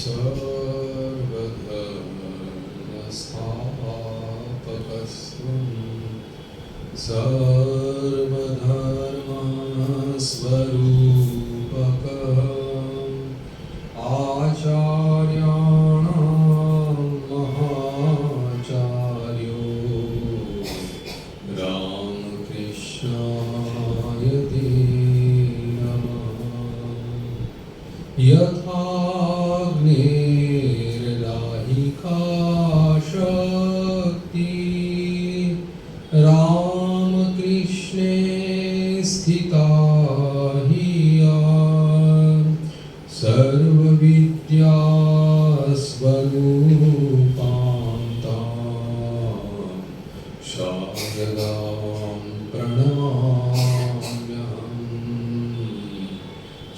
सर्वधर्मस्थापकस्त्वं सर्वधर्मस्वरूपकम् आचार्याणां महाचार्यो रामकृष्णाय ते नमः। यथाग्निर्दाहिका शक्ति रामकृष्णे स्थिता हिया सर्वविद्या स्वरूपान्तां शारदां प्रणमाम्यहम्।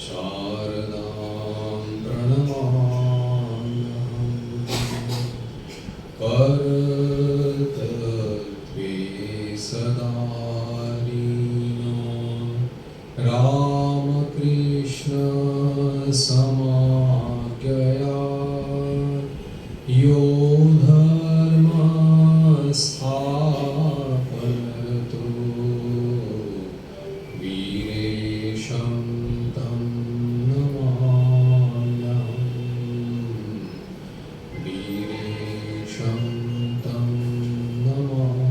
शारदां प्रणमाम्यहम्। परतत्त्वे सदा लीनो रामकृष्ण समाज्ञया यो धर्मस्थापयतो वीरेशं तं नमाम्यहम्। वीरेशं तं नमाम्यहम्।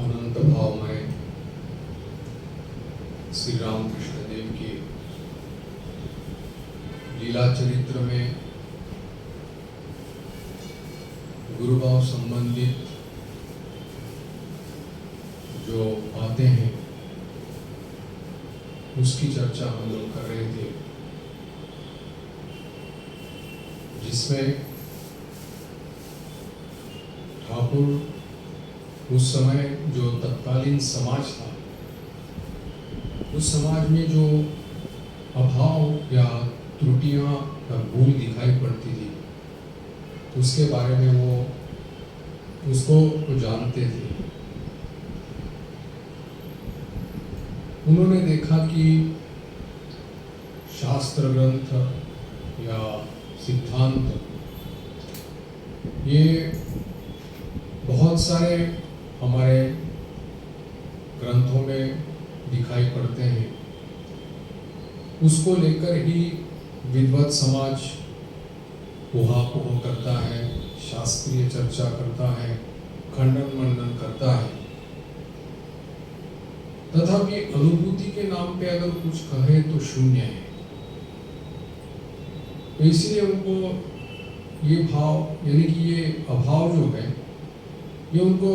अनंत भावमय श्री रामकृष्ण देव के लीला चरित्र में गुरुभाव संबंधित जो बातें हैं उसकी चर्चा हम लोग कर रहे थे, जिसमें ठाकुर उस समय जो तत्कालीन समाज था, उस समाज में जो अभाव या त्रुटियां या भूल दिखाई पड़ती थी, उसके बारे में वो उसको जानते थे। उन्होंने देखा कि शास्त्र ग्रंथ या सिद्धांत ये बहुत सारे हमारे ग्रंथों में दिखाई पड़ते हैं। उसको लेकर ही विद्वत समाज ऊहापोह करता है, शास्त्रीय चर्चा करता है, खंडन मंडन करता है। तथापि अनुभूति के नाम पे अगर कुछ कहे तो शून्य है। तो इसलिए उनको ये भाव यानी कि ये अभाव जो है ये उनको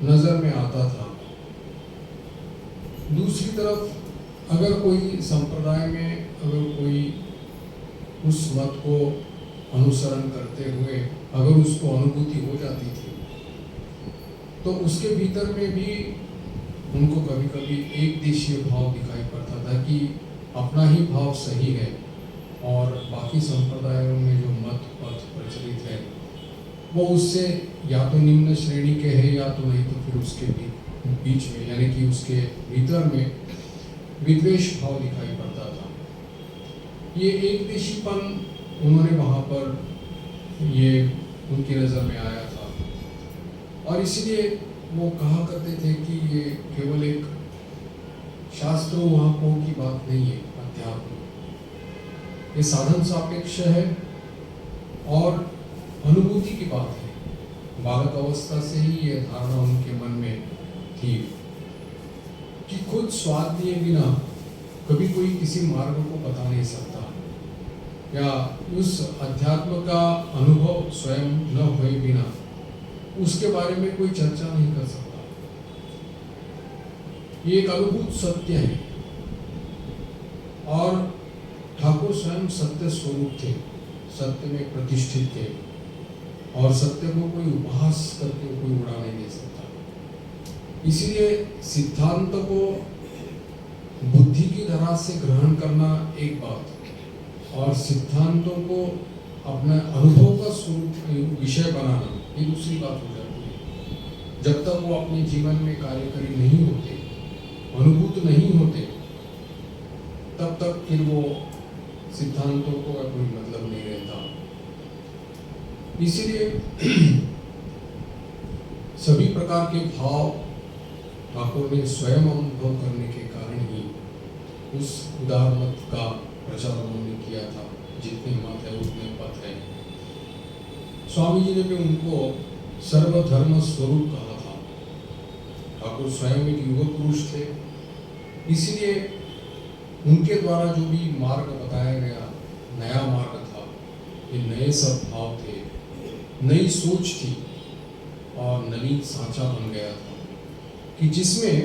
नजर में आता था। दूसरी तरफ अगर कोई संप्रदाय में अगर कोई उस मत को अनुसरण करते हुए अगर उसको अनुभूति हो जाती थी, तो उसके भीतर में भी उनको कभी कभी एक देशीय भाव दिखाई पड़ता था कि अपना ही भाव सही है और बाकी संप्रदायों में जो मत पथ प्रचलित है वो उससे या तो निम्न श्रेणी के हैं या तो नहीं तो फिर उसके बीच में यानी कि उसके भीतर में विद्वेष भाव दिखाई पड़ता था। ये एक देशीपन उन्होंने वहाँ पर ये उनकी नज़र में आया था और इसलिए वो कहा करते थे कि ये केवल एक शास्त्र वहाँ की बात नहीं है, अध्यात्म ये साधन सापेक्ष है और अनुभूति की बात है। बालक अवस्था से ही ये धारणा उनके मन में थी कि खुद स्वाद लिए बिना कभी कोई किसी मार्ग को बता नहीं सकता या उस अध्यात्म का अनुभव स्वयं न हुए बिना उसके बारे में कोई चर्चा नहीं कर सकता। ये एक अनुभूत सत्य है और ठाकुर स्वयं सत्य स्वरूप थे, सत्य में प्रतिष्ठित थे और सत्य को कोई उपहास करके कोई उड़ा नहीं दे सकता। इसीलिए सिद्धांत को बुद्धि की तरह से ग्रहण करना एक बात और सिद्धांतों को अपने अनुभव का स्वरूप विषय बनाना ये दूसरी बात हो जाती है। जब तक वो अपने जीवन में कार्यकारी नहीं होते, अनुभूत नहीं होते, तब तक फिर वो सिद्धांतों को कोई मतलब नहीं रहता। इसीलिए सभी प्रकार के भाव ठाकुर ने स्वयं अनुभव करने के कारण ही उस उदार मत का प्रचार उन्होंने किया था। जितने मत है उतने पथ है। स्वामी जी ने भी उनको सर्वधर्म स्वरूप कहा था। ठाकुर स्वयं एक युग पुरुष थे, इसलिए उनके द्वारा जो भी मार्ग बताया गया नया मार्ग था, ये नए सब भाव थे, नई सोच थी और नवीन सांचा बन गया था कि जिसमें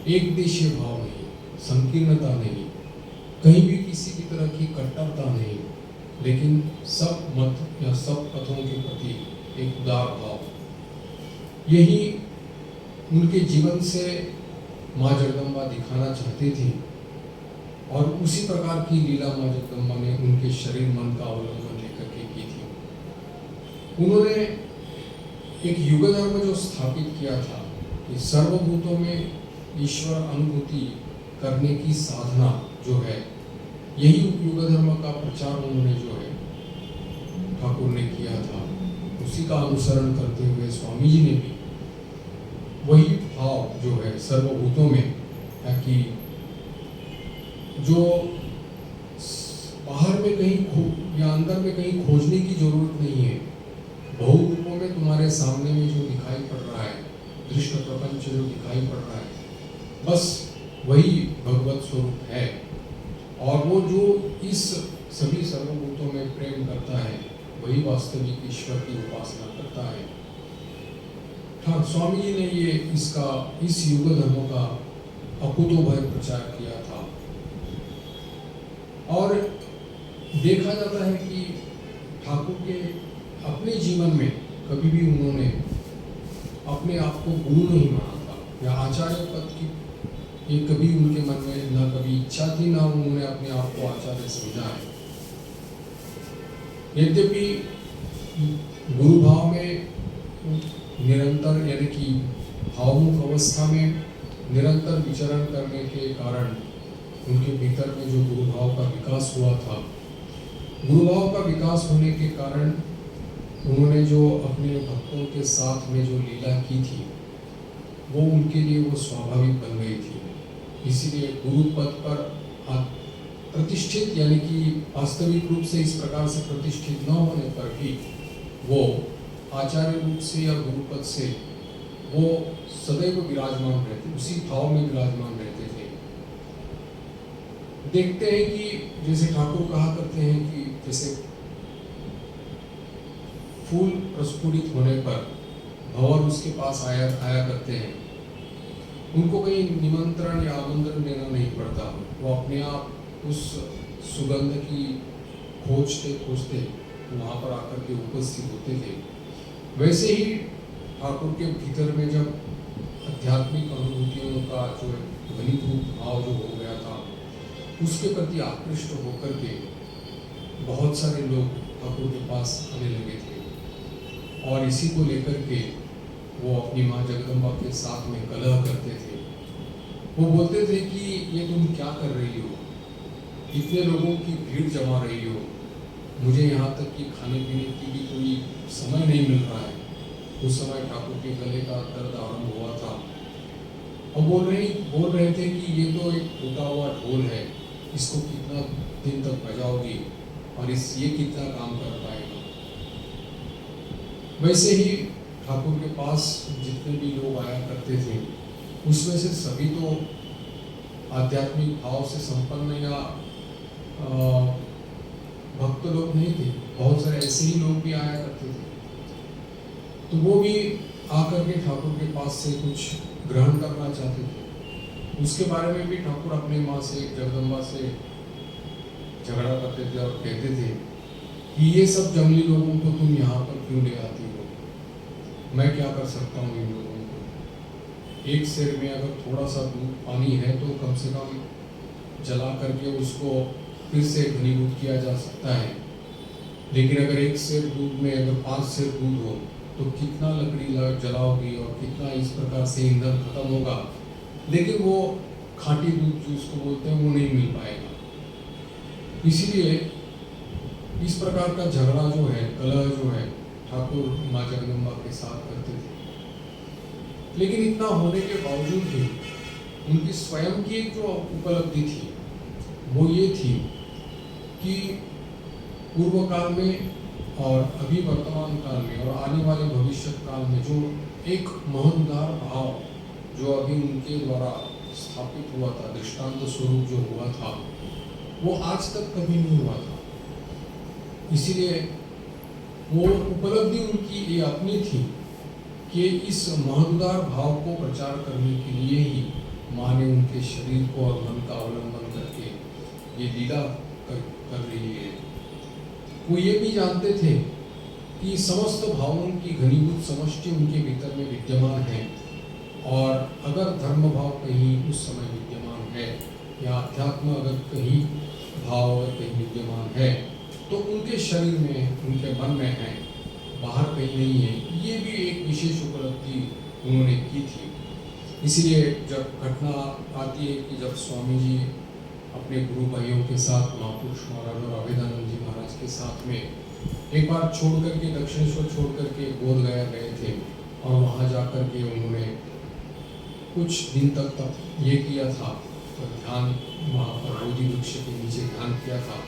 एक देशीय भाव नहीं, संकीर्णता नहीं, कहीं भी किसी भी तरह की कट्टरता नहीं, लेकिन सब मत या सब पथों के प्रति एक उदार भाव। यही उनके जीवन से माँ जगदम्बा दिखाना चाहती थी और उसी प्रकार की लीला माँ जगदम्बा ने उनके शरीर मन का अवलंबन लेकर के की थी। उन्होंने एक युग धर्म जो स्थापित किया था कि सर्वभूतों में ईश्वर अनुभूति करने की साधना जो है, यही युग धर्म का प्रचार उन्होंने जो है ठाकुर ने किया था। उसी का अनुसरण करते हुए स्वामी जी ने भी वही भाव जो है सर्वभूतों में, ताकि जो बाहर में कहीं या अंदर में कहीं खोजने की जरूरत नहीं है, बहुरूपों में तुम्हारे सामने में जो दिखाई पड़ रहा है, दृश्य प्रपंच जो दिखाई पड़ रहा है, बस वही भगवत स्वरूप है। और वो जो इस सभी सर्वभूतों में प्रेम करता है, वही वास्तविक ईश्वर की उपासना करता है। हाँ, स्वामी जी ने ये इस युग धर्म का अकुतोभय प्रचार किया था। और देखा जाता है कि ठाकुर के अपने जीवन में कभी भी उन्होंने अपने आप को गुरु नहीं माना था या आचार्य पद की ये कभी उनके मन में ना कभी इच्छा थी, ना उन्होंने अपने आप को आचार्य समझा है। यद्यपि गुरु भाव में निरंतर यानी कि भावमुख अवस्था में निरंतर विचरण करने के कारण उनके भीतर में जो गुरु भाव का विकास हुआ था, गुरु भाव का विकास होने के कारण उन्होंने जो अपने भक्तों के साथ में जो लीला की थी, वो उनके लिए वो स्वाभाविक बन गई थी। इसीलिए गुरु पद पर प्रतिष्ठित यानी कि वास्तविक रूप से इस प्रकार से प्रतिष्ठित न होने पर भी वो आचार्य रूप से या गुरु पद से वो सदैव विराजमान रहते, उसी भाव में विराजमान रहते थे। देखते हैं कि जैसे ठाकुर कहा करते हैं कि जैसे फूल प्रस्फुटित होने पर भंवर उसके पास आया करते हैं, उनको कहीं निमंत्रण या आमंत्रण देना नहीं पड़ता, वो अपने आप उस सुगंध की खोजते खोजते वहाँ पर आकर के उपस्थित होते थे। वैसे ही ठाकुर के भीतर में जब आध्यात्मिक अनुभूतियों का जो घनीभूत भाव जो हो गया था, उसके प्रति आकृष्ट होकर के बहुत सारे लोग ठाकुर के पास आने लगे थे और इसी को लेकर के वो अपनी माँ जगदम्बा के साथ में कलह करते थे। वो बोलते थे कि ये तुम क्या कर रही हो, इतने लोगों की भीड़ जमा रही हो, मुझे यहाँ तक कि खाने पीने की भी कोई समय नहीं मिल रहा है। उस समय ठाकुर के गले का दर्द आरंभ हुआ था और बोल रहे थे कि ये तो एक टूटा हुआ ढोल है, इसको कितना दिन तक बजाओगी और ये कितना काम कर पाएगा। वैसे ही ठाकुर के पास जितने भी लोग आया करते थे, उसमें से सभी तो आध्यात्मिक भाव से संपन्न या भक्त लोग नहीं थे, बहुत सारे ऐसे ही लोग भी आया करते थे। तो वो भी आकर के ठाकुर के पास से कुछ ग्रहण करना चाहते थे। उसके बारे में भी ठाकुर अपने माँ से जगदम्बा से झगड़ा करते थे और कहते थे कि ये सब जंगली लोगों को तुम यहाँ पर क्यों ले आती हो, मैं क्या कर सकता हूँ इन लोगों को। एक सिर में अगर थोड़ा सा दूध पानी है तो कम से कम जला करके उसको फिर से घनीभूत किया जा सकता है, लेकिन अगर 1 सेर दूध में अगर 5 सेर दूध हो तो कितना लकड़ी जलाओगी और कितना इस प्रकार से ईंधन खत्म होगा, लेकिन वो खाटी दूध जो उसको बोलते हैं वो नहीं मिल पाएगा। इसीलिए इस प्रकार का झगड़ा जो है, कलह जो है, ठाकुर माँ जगदम्बा के साथ करते थे। लेकिन इतना होने के बावजूद भी उनकी स्वयं की एक जो उपलब्धि थी वो ये थी कि पूर्व काल में और अभी वर्तमान काल में और आने वाले भविष्य काल में जो एक महत्वदार भाव जो अभी उनके द्वारा स्थापित हुआ था, दृष्टांत स्वरूप जो हुआ था, वो आज तक कभी नहीं हुआ था। इसीलिए वो उपलब्धि उनकी ये अपनी थी कि इस महत्वदार भाव को प्रचार करने के लिए ही माँ ने उनके शरीर को और मन का अवलंबन करके ये लीला कर रही है। वो ये भी जानते थे कि समस्त भावों की घनीभूत समष्टि उनके भीतर में विद्यमान है, और अगर धर्म भाव कहीं उस समय विद्यमान है या अध्यात्म अगर कहीं भाव अगर कहीं विद्यमान है तो उनके शरीर में, उनके मन में है, बाहर कहीं नहीं है। ये भी एक विशेष उपलब्धि उन्होंने की थी। इसलिए जब घटना आती है कि जब स्वामी जी अपने गुरु भाइयों के साथ महापुरुष महाराज और अभेदानंद जी महाराज के साथ में एक बार छोड़ करके, दक्षिणेश्वर छोड़ करके बोध गया गए थे, और वहाँ जा कर के उन्होंने कुछ दिन तक ये किया था, तो ध्यान वहाँ पर बोधि वृक्ष के नीचे ध्यान किया था।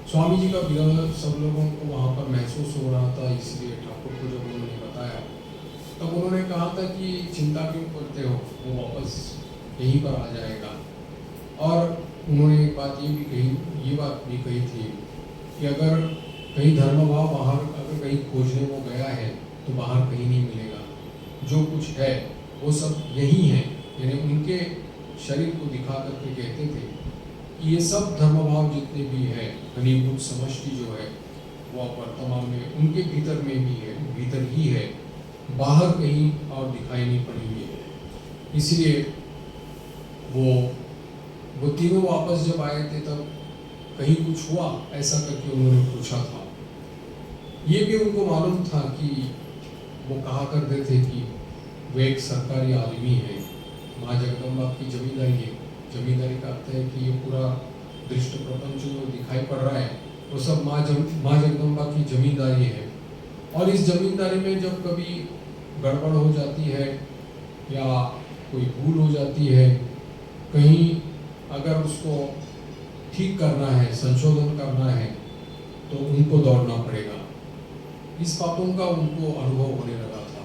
स्वामी जी का विरह सब लोगों को वहाँ पर महसूस हो रहा था, इसलिए ठाकुर को जब उन्होंने बताया तब उन्होंने कहा था कि चिंता क्यों करते हो, वो वापस यहीं पर आ जाएगा। और उन्होंने एक बात ये बात भी कही थी कि अगर कहीं धर्म भाव बाहर अगर कहीं खोजने वो गया है तो बाहर कहीं नहीं मिलेगा, जो कुछ है वो सब यही है। यानी उनके शरीर को दिखा करके कहते थे कि ये सब धर्म भाव जितने भी है, घनीभूत समष्टि जो है वो वर्तमान में उनके भीतर में भी है, भीतर ही है, बाहर कहीं और दिखाई नहीं पड़ेंगे। इसलिए वो तीनों वापस जब आए थे तब कहीं कुछ हुआ ऐसा करके उन्होंने पूछा था। ये भी उनको मालूम था कि वो कहा करते थे कि वो एक सरकारी आदमी है, माँ जगदम्बा की जमींदारी है। जमींदारी का अर्थ है कि ये पूरा दृष्ट प्रपंच जो दिखाई पड़ रहा है वो सब माँ जगदम्बा की जमींदारी है। और इस जमींदारी में जब कभी गड़बड़ हो जाती है या कोई भूल हो जाती है, कहीं अगर उसको ठीक करना है, संशोधन करना है, तो उनको दौड़ना पड़ेगा। इस बातों का उनको अनुभव होने लगा था।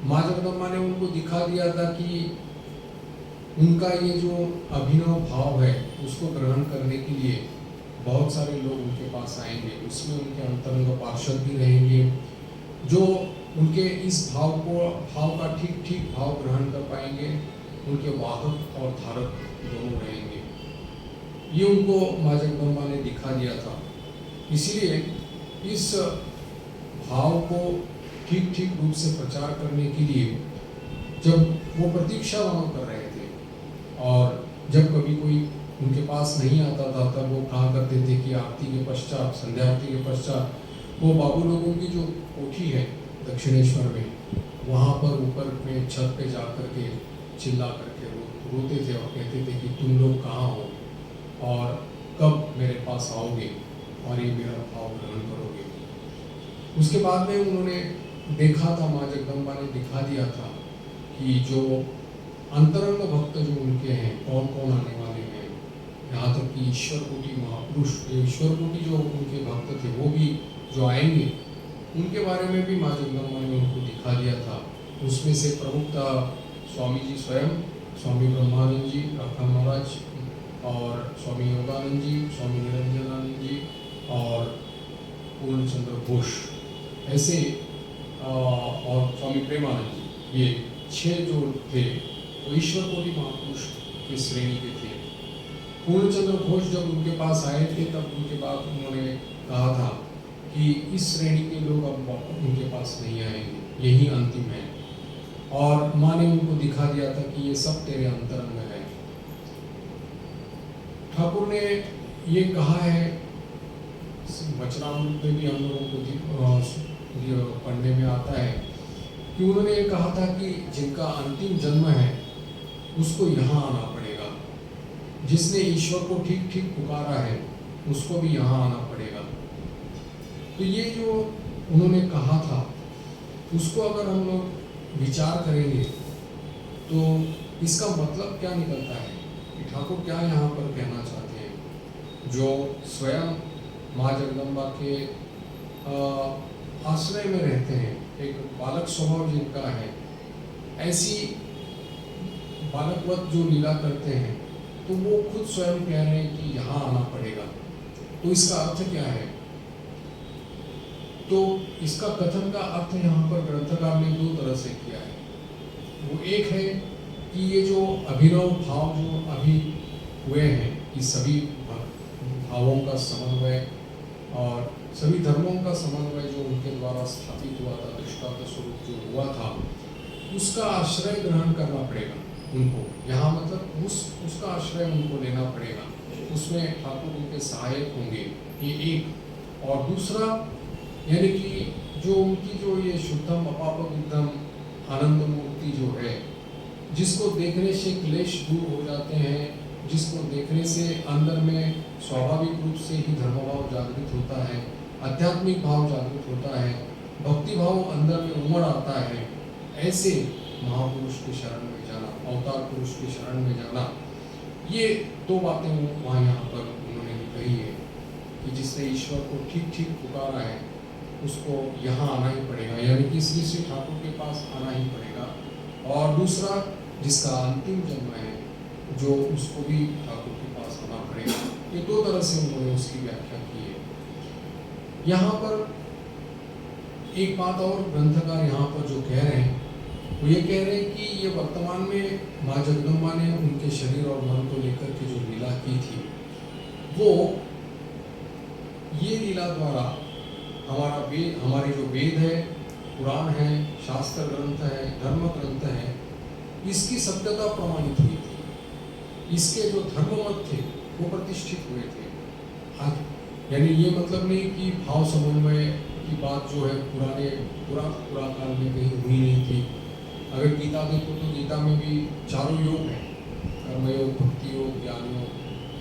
माँ जगदम्बा ने उनको दिखा दिया था कि उनका ये जो अभिनव भाव है उसको ग्रहण करने के लिए बहुत सारे लोग उनके पास आएंगे, उसमें उनके अंतरंग पार्षद भी रहेंगे जो उनके इस भाव का ठीक भाव ग्रहण कर पाएंगे। उनके वाहक और धारक दोनों रहेंगे। ये उनको माँ जगदम्बा ने दिखा दिया था। इसीलिए इस भाव को ठीक रूप से प्रचार करने के लिए जब वो प्रतीक्षा वहाँ कर रहे थे, और जब कभी कोई उनके पास नहीं आता था तब वो कहा करते थे कि आरती के पश्चात, संध्या आरती के पश्चात वो बाबू लोगों की जो कोठी है दक्षिणेश्वर में, वहाँ पर ऊपर में छत पे जा कर के चिल्ला करके रोते थे और कहते थे कि तुम लोग कहाँ हो और कब मेरे पास आओगे और ये मेरा भाव ग्रहण करोगे। उसके बाद में उन्होंने देखा था, माँ जगदम्बा ने दिखा दिया था कि जो अंतरंग भक्त जो उनके हैं कौन कौन आने वाले हैं। यहाँ तक कि ईश्वर कोटि महापुरुष, ईश्वर कोटि जो उनके भक्त थे वो भी जो आएंगे, उनके बारे में भी माँ जगदम्बा ने उनको दिखा दिया था। उसमें से प्रमुखता स्वामी जी स्वयं, स्वामी ब्रह्मानंद जी, राखा महाराज और स्वामी योगानंद जी, स्वामी निरंजनानंद जी और पूर्णचंद्र घोष, ऐसे और स्वामी प्रेमानंद जी, ये 6 जो थे वो ईश्वर कोटि महापुरुष की श्रेणी के थे। पूर्णचंद्र घोष जब उनके पास आए थे तब उनके बाद उन्होंने कहा था कि इस श्रेणी के लोग अब उनके पास नहीं आएंगे, यही अंतिम है। और माँ ने उनको दिखा दिया था कि ये सब तेरे अंतरंग है। ठाकुर ने ये कहा है, वचनामृत में भी हम लोगों को पढ़ने में आता है कि उन्होंने ये कहा था कि जिनका अंतिम जन्म है उसको यहाँ आना पड़ेगा, जिसने ईश्वर को ठीक ठीक पुकारा है उसको भी यहाँ आना पड़ेगा। तो ये जो उन्होंने कहा था उसको अगर हम लोग विचार करेंगे तो इसका मतलब क्या निकलता है कि ठाकुर क्या यहाँ पर कहना चाहते हैं। जो स्वयं माँ जगदम्बा के आश्रय में रहते हैं, एक बालक स्वभाव जिनका है, ऐसी बालकवत जो लीला करते हैं, तो वो खुद स्वयं कह रहे हैं कि यहाँ आना पड़ेगा। तो इसका अर्थ क्या है? तो इसका कथन का अर्थ यहाँ पर ग्रंथकार ने दो तरह से किया है। वो एक है कि ये जो अभिनव भाव जो अभी हुए हैं, कि सभी भावों का समन्वय और सभी धर्मों का समन्वय जो उनके द्वारा स्थापित हुआ था, दृष्टांत स्वरूप जो हुआ था, उसका आश्रय ग्रहण करना पड़ेगा उनको। यहाँ मतलब उसका आश्रय उनको लेना पड़ेगा, उसमें ठाकुर उनके सहायक होंगे, ये एक। और दूसरा यानी कि जो उनकी जो ये शुद्धम अपापविद्धम आनंद मूर्ति जो है, जिसको देखने से क्लेश दूर हो जाते हैं, जिसको देखने से अंदर में स्वाभाविक रूप से ही धर्मभाव जागृत होता है, आध्यात्मिक भाव जागृत होता है, भक्ति भाव अंदर में उमड़ आता है, ऐसे महापुरुष के शरण में जाना, अवतार पुरुष के शरण में जाना, ये दो बातें वहाँ यहाँ पर उन्होंने कही है कि जिसने ईश्वर को ठीक ठीक पुकारा है उसको यहाँ आना ही पड़ेगा, यानी कि श्री श्री ठाकुर के पास आना ही पड़ेगा। और दूसरा जिसका अंतिम जन्म है, जो उसको भी ठाकुर के पास आना पड़ेगा। ये दो तरह से उन्होंने उसकी व्याख्या की है। यहाँ पर एक बात और ग्रंथकार यहाँ पर जो कह रहे हैं, वो ये कह रहे हैं कि ये वर्तमान में माँ जगदम्बा ने उनके शरीर और मन को लेकर के जो लीला की थी, वो ये लीला द्वारा हमारे जो वेद है, पुराण है, शास्त्र ग्रंथ है, धर्म ग्रंथ है, इसकी सत्यता प्रमाणित हुई थी। इसके जो धर्म मत थे वो प्रतिष्ठित हुए थे। यानी ये मतलब नहीं कि भाव समन्वय की बात जो है पुरा काल में कहीं हुई नहीं थी। अगर गीता देखो तो गीता में भी चारों योग हैं, कर्मयोग, भक्ति योग, ज्ञान योग,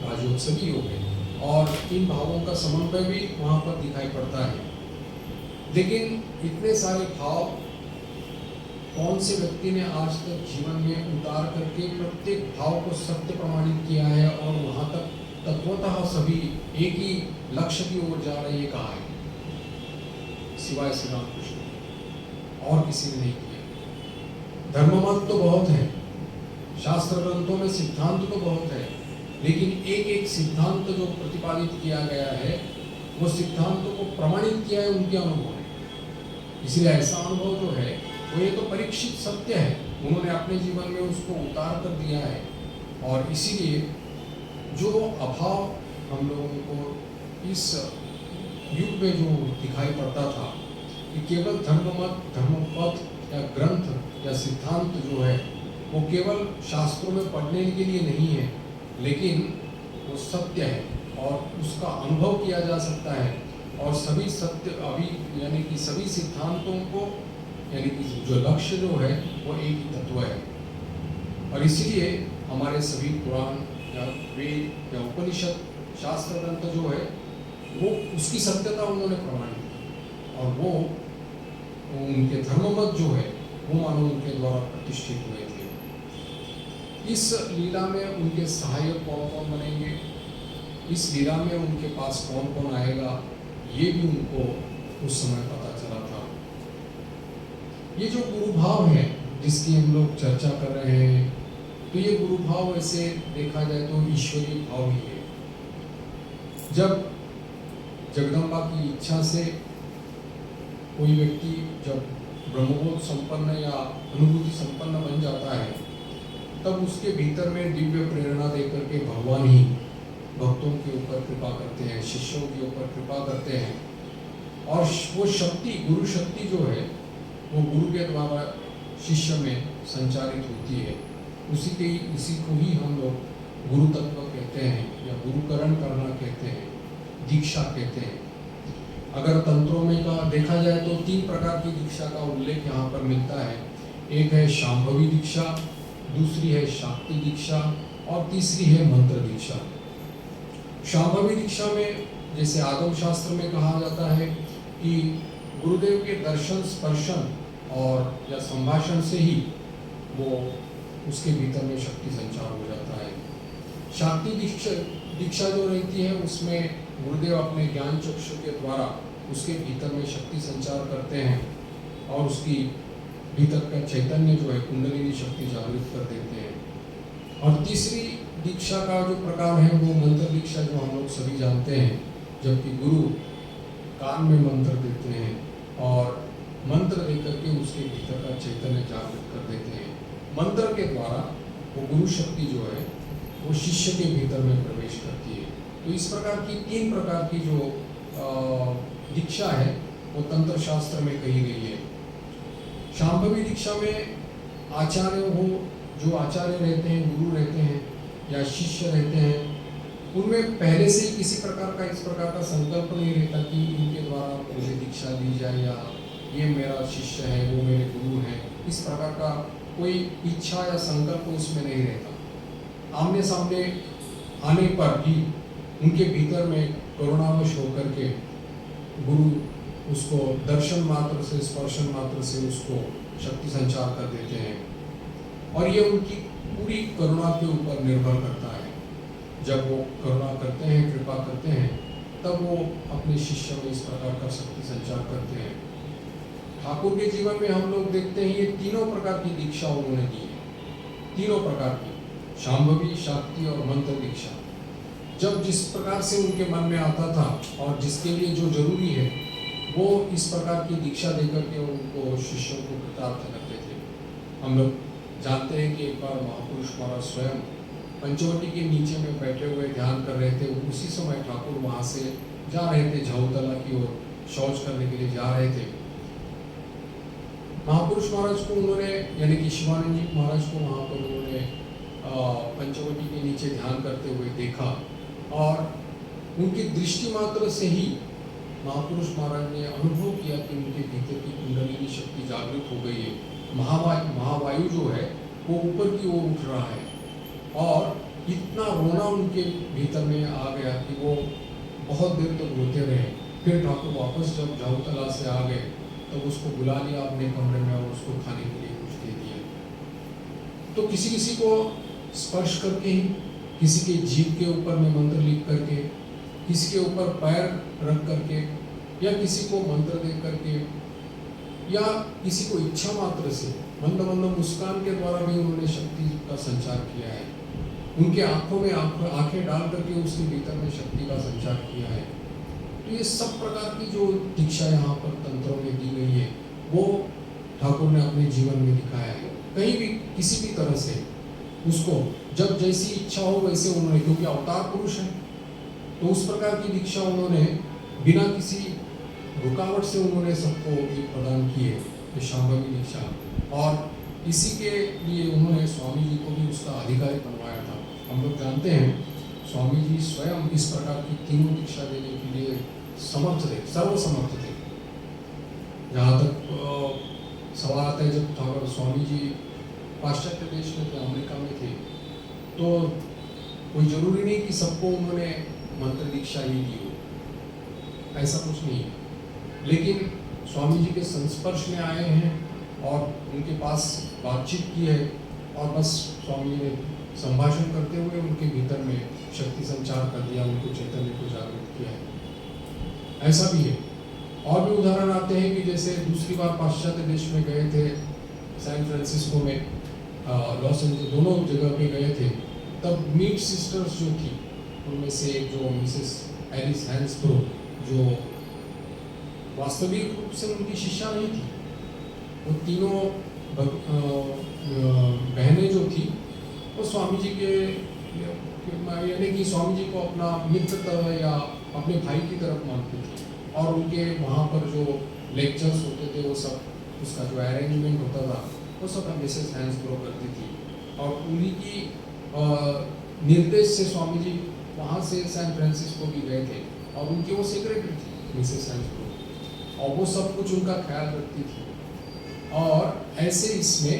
राजयोग, सभी योग हैं, और इन भावों का समन्वय भी वहाँ पर दिखाई पड़ता है। लेकिन इतने सारे भाव कौन से व्यक्ति ने आज तक जीवन में उतार करके प्रत्येक भाव को सत्य प्रमाणित किया है और वहाँ तक तत्वतः सभी एक ही लक्ष्य की ओर जा रहे हैं, कहा है सिवाय श्री रामकृष्ण, और किसी ने नहीं किया। धर्ममत तो बहुत है, शास्त्र ग्रंथों में सिद्धांत तो बहुत है, लेकिन एक एक सिद्धांत जो प्रतिपादित किया गया है वो सिद्धांतों को प्रमाणित किया है उनके अनुभव ने। इसलिए ऐसा अनुभव जो है वो ये तो परीक्षित सत्य है, उन्होंने अपने जीवन में उसको उतार कर दिया है। और इसीलिए जो अभाव हम लोगों को इस युग में जो दिखाई पड़ता था कि केवल धर्ममत, धर्मपथ या ग्रंथ या सिद्धांत जो है वो केवल शास्त्रों में पढ़ने के लिए नहीं है, लेकिन वो सत्य है और उसका अनुभव किया जा सकता है। और सभी सत्य अभी यानी कि सभी सिद्धांतों को यानी कि जो लक्ष्य जो है वो एक ही तत्व है। और इसीलिए हमारे सभी पुराण या वेद या उपनिषद शास्त्र ग्रंथ जो है वो उसकी सत्यता उन्होंने प्रमाणित की, और वो उनके धर्ममत जो है वो मानो उनके द्वारा प्रतिष्ठित हुए थे। इस लीला में उनके सहायक कौन कौन बनेंगे, इस लीला में उनके पास कौन कौन आएगा, ये भी उनको उस समय पता चला था। ये जो गुरु भाव है जिसकी हम लोग चर्चा कर रहे हैं, तो ये गुरु भाव ऐसे देखा जाए तो ईश्वरीय भाव ही है। जब जगदम्बा की इच्छा से कोई व्यक्ति जब ब्रह्मबोध संपन्न या अनुभूति संपन्न बन जाता है, तब उसके भीतर में दिव्य प्रेरणा देकर के भगवान ही भक्तों के ऊपर कृपा करते हैं, शिष्यों के ऊपर कृपा करते हैं। और वो शक्ति, गुरु शक्ति जो है वो गुरु के द्वारा शिष्य में संचारित होती है। उसी को ही हम लोग गुरु तत्व कहते हैं या गुरुकरण करना कहते हैं, दीक्षा कहते हैं। अगर तंत्रों में का देखा जाए तो 3 प्रकार की दीक्षा का उल्लेख यहाँ पर मिलता है। एक है शांभवी दीक्षा, दूसरी है शाक्ति दीक्षा और तीसरी है मंत्र दीक्षा। शांभवी दीक्षा में जैसे आगम शास्त्र में कहा जाता है कि गुरुदेव के दर्शन, स्पर्शन और या संभाषण से ही वो उसके भीतर में शक्ति संचार हो जाता है। शाक्ति दीक्षा जो रहती है उसमें गुरुदेव अपने ज्ञान चक्षु के द्वारा उसके भीतर में शक्ति संचार करते हैं और उसकी भीतर का चैतन्य जो है कुंडलिनी शक्ति जागृत कर देते हैं। और तीसरी दीक्षा का जो प्रकार है वो मंत्र दीक्षा, जो हम लोग सभी जानते हैं, जबकि गुरु कान में मंत्र देते हैं और मंत्र देकर के उसके भीतर का चैतन्य जागृत कर देते हैं। मंत्र के द्वारा वो गुरु शक्ति जो है वो शिष्य के भीतर में प्रवेश करती है। तो इस प्रकार की 3 प्रकार की जो दीक्षा है वो तंत्र शास्त्र में कही गई है। शांभवी दीक्षा में आचार्य हो, जो आचार्य रहते हैं, गुरु रहते हैं या शिष्य रहते हैं, उनमें पहले से ही किसी प्रकार का इस प्रकार का संकल्प नहीं रहता कि इनके द्वारा मुझे दीक्षा दी जाए या ये मेरा शिष्य है, वो मेरे गुरु हैं। इस प्रकार का कोई इच्छा या संकल्प उसमें नहीं रहता। आमने सामने आने पर ही उनके भीतर में करुणावश होकर के गुरु उसको दर्शन मात्र से, स्पर्शन मात्र से उसको शक्ति संचार कर देते हैं। और ये उनकी पूरी करुणा के ऊपर निर्भर करता है। जब वो करुणा करते हैं, कृपा करते हैं, तब वो अपने शिष्य में इस प्रकार का शक्ति संचार करते हैं। ठाकुर के जीवन में हम लोग देखते हैं ये तीनों प्रकार की दीक्षा उन्होंने दी है। तीनों प्रकार की, शांभवी, शाक्ति और मंत्र दीक्षा। जब जिस प्रकार से उनके मन में आता था और जिसके लिए जो जरूरी है वो इस प्रकार की दीक्षा देकर के उनको शिष्यों को कृतार्थ करते थे। हम लोग जानते हैं कि एक बार महापुरुष महाराज स्वयं पंचवटी के नीचे में बैठे हुए ध्यान कर रहे थे। उसी समय ठाकुर वहाँ से जा रहे थे, झाऊतला की ओर शौच करने के लिए जा रहे थे। महापुरुष महाराज को उन्होंने, यानी कि शिवानंद जी महाराज को वहाँ पर उन्होंने पंचवटी के नीचे ध्यान करते हुए देखा और उनकी दृष्टि मात्र से ही महापुरुष महाराज ने अनुभव किया कि उनके भीतर की कुंडलिनी शक्ति जागृत हो गई है। महावायु जो है वो ऊपर की ओर उठ रहा है और इतना रोना उनके भीतर में आ गया कि वो बहुत देर तक रोते रहे। फिर ठाकुर वापस जब झाऊतला से आ गए तब उसको बुला लिया अपने कमरे में और उसको खाने के लिए कुछ दे दिया। तो किसी किसी को स्पर्श करके ही, किसी के जीभ के ऊपर में मंत्र लिख करके, किसी के ऊपर पैर रख करके, या किसी को मंत्र दे करके, या किसी को इच्छा मात्र से मंद मंद मुस्कान के द्वारा भी उन्होंने शक्ति का संचार किया है। उनके आंखों में आंखें डाल करके उसके भीतर में शक्ति का संचार किया है। तो ये सब प्रकार की जो दीक्षा यहाँ पर तंत्रों में दी गई है वो ठाकुर ने अपने जीवन में दिखाया है। कहीं भी किसी भी तरह से उसको जब जैसी इच्छा हो वैसे उन्होंने, क्योंकि अवतार पुरुष है, तो उस प्रकार की दीक्षा उन्होंने बिना किसी रुकावट से उन्होंने सबको ये प्रदान की है, ये शांभवी दीक्षा। और इसी के लिए उन्होंने स्वामी जी को भी उसका अधिकारी बनवाया था। हम लोग जानते हैं स्वामी जी स्वयं इस प्रकार की तीनों दीक्षा देने के लिए समर्थ थे, सर्वसमर्थ थे। जहाँ तक सवाल आता है, जब ठाकुर स्वामी जी पाश्चात्य देश में थे, अमेरिका में थे, तो कोई जरूरी नहीं कि सबको उन्होंने मंत्र दीक्षा ही दी हो, ऐसा कुछ नहीं है। लेकिन स्वामी जी के संस्पर्श में आए हैं और उनके पास बातचीत की है और बस स्वामी जी ने संभाषण करते हुए उनके भीतर में शक्ति संचार कर दिया, उनको चैतन्य को जागृत किया है। ऐसा भी है। और भी उदाहरण आते हैं कि जैसे दूसरी बार पाश्चात्य देश में गए थे, सैन फ्रांसिस्को में, लॉस एंजल्स, दोनों जगह पे गए थे, तब मीट सिस्टर्स जो थी उनमें से एक जो मिसेस एलिस हैंसब्रो, जो वास्तविक रूप से उनकी शिष्या नहीं थी, वो तीनों बहनें जो थी वो स्वामी जी के, यानी कि स्वामी जी को अपना मित्र या अपने भाई की तरफ मानती थी। और उनके वहाँ पर जो लेक्चर्स होते थे वो सब, उसका जो अरेंजमेंट होता था वो सब मिसेस हैंसब्रो करती थी। और उन्हीं की निर्देश से स्वामी जी वहाँ से सैन फ्रांसिस्को भी गए थे और उनकी वो सेक्रेटरी थी मिसेस सैंसब्रो, और वो सब कुछ उनका ख्याल रखती थी। और ऐसे इसमें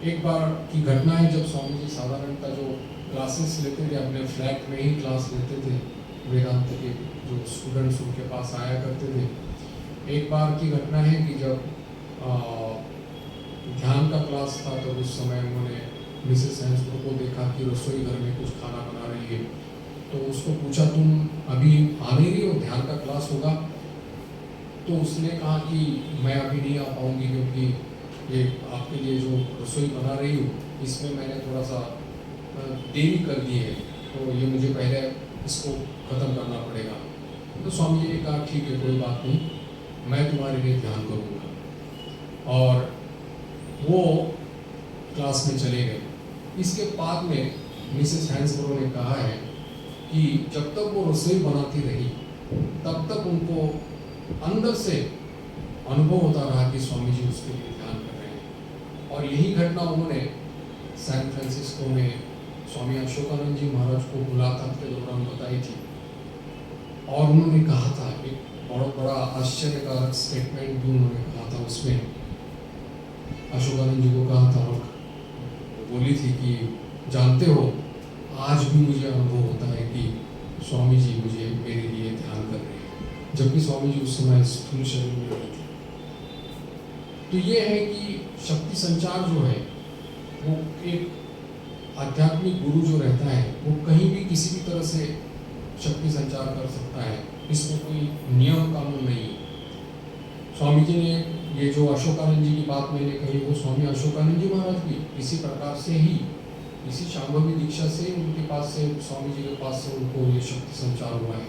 एक बार की घटना है जब स्वामी जी साधारणतः जो क्लासेस लेते थे अपने फ्लैट में ही क्लास लेते थे, वेदांत के जो स्टूडेंट्स उनके पास आया करते थे। एक बार की घटना है कि जब ध्यान का क्लास था तो उस समय उन्होंने मिसेस सैंसब्रो को देखा कि रसोई घर में कुछ खाना बना रही है, तो उसको पूछा तुम अभी आ नहीं रही हो, ध्यान का क्लास होगा? तो उसने कहा कि मैं अभी नहीं आ पाऊंगी क्योंकि ये आपके लिए जो रसोई बना रही हूँ इसमें मैंने थोड़ा सा देरी कर दी है, तो ये मुझे पहले इसको ख़त्म करना पड़ेगा। तो स्वामी जी ने कहा ठीक है कोई बात नहीं, मैं तुम्हारे लिए ध्यान करूँगा, और वो क्लास में चले गए। इसके बाद में मिसेस हैंसब्रो ने कहा है कि जब तक वो रसोई बनाती रही तब तक उनको अंदर से अनुभव होता रहा कि स्वामी जी उसके लिए ध्यान कर रहे हैं। और यही घटना उन्होंने सैन फ्रांसिस्को में स्वामी अशोकानंद जी महाराज को मुलाकात के दौरान बताई थी, और उन्होंने कहा था एक बहुत बड़ा आश्चर्यकारक स्टेटमेंट भी उन्होंने कहा था। उसमें अशोकानंद जी को कहा था और बोली थी कि जानते हो आज भी मुझे अनुभव होता है कि स्वामी जी मुझे मेरे लिए ध्यान कर रहे हैं, जबकि स्वामी जी उस समय स्थूल शरीर में नहीं थे। तो ये है कि शक्ति संचार जो है वो एक आध्यात्मिक गुरु जो रहता है वो कहीं भी किसी भी तरह से शक्ति संचार कर सकता है, इसमें कोई नियम कानून नहीं है। स्वामी जी ने ये जो अशोकानंद जी की बात मैंने कही वो स्वामी अशोकानंद जी महाराज भी इसी प्रकार से ही, इसी शांभवी दीक्षा से उनके पास से, स्वामी जी के पास से उनको ये शक्ति संचार हुआ है।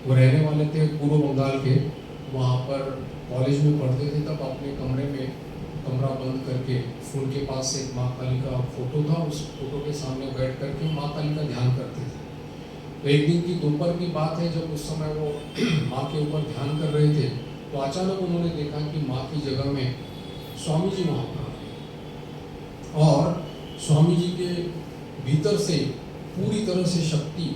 वो रहने वाले थे पूर्व बंगाल के, वहाँ पर कॉलेज में पढ़ते थे, तब अपने कमरे में कमरा बंद करके उनके पास एक माँ काली का फोटो था, उस फोटो के सामने बैठ करके माँ काली का ध्यान करते थे। तो एक दिन की दोपहर की बात है जब उस समय वो माँ के ऊपर ध्यान कर रहे थे, तो अचानक उन्होंने देखा कि माँ की जगह में स्वामी जी वहाँ पर आ गए, और स्वामी जी के भीतर से पूरी तरह से शक्ति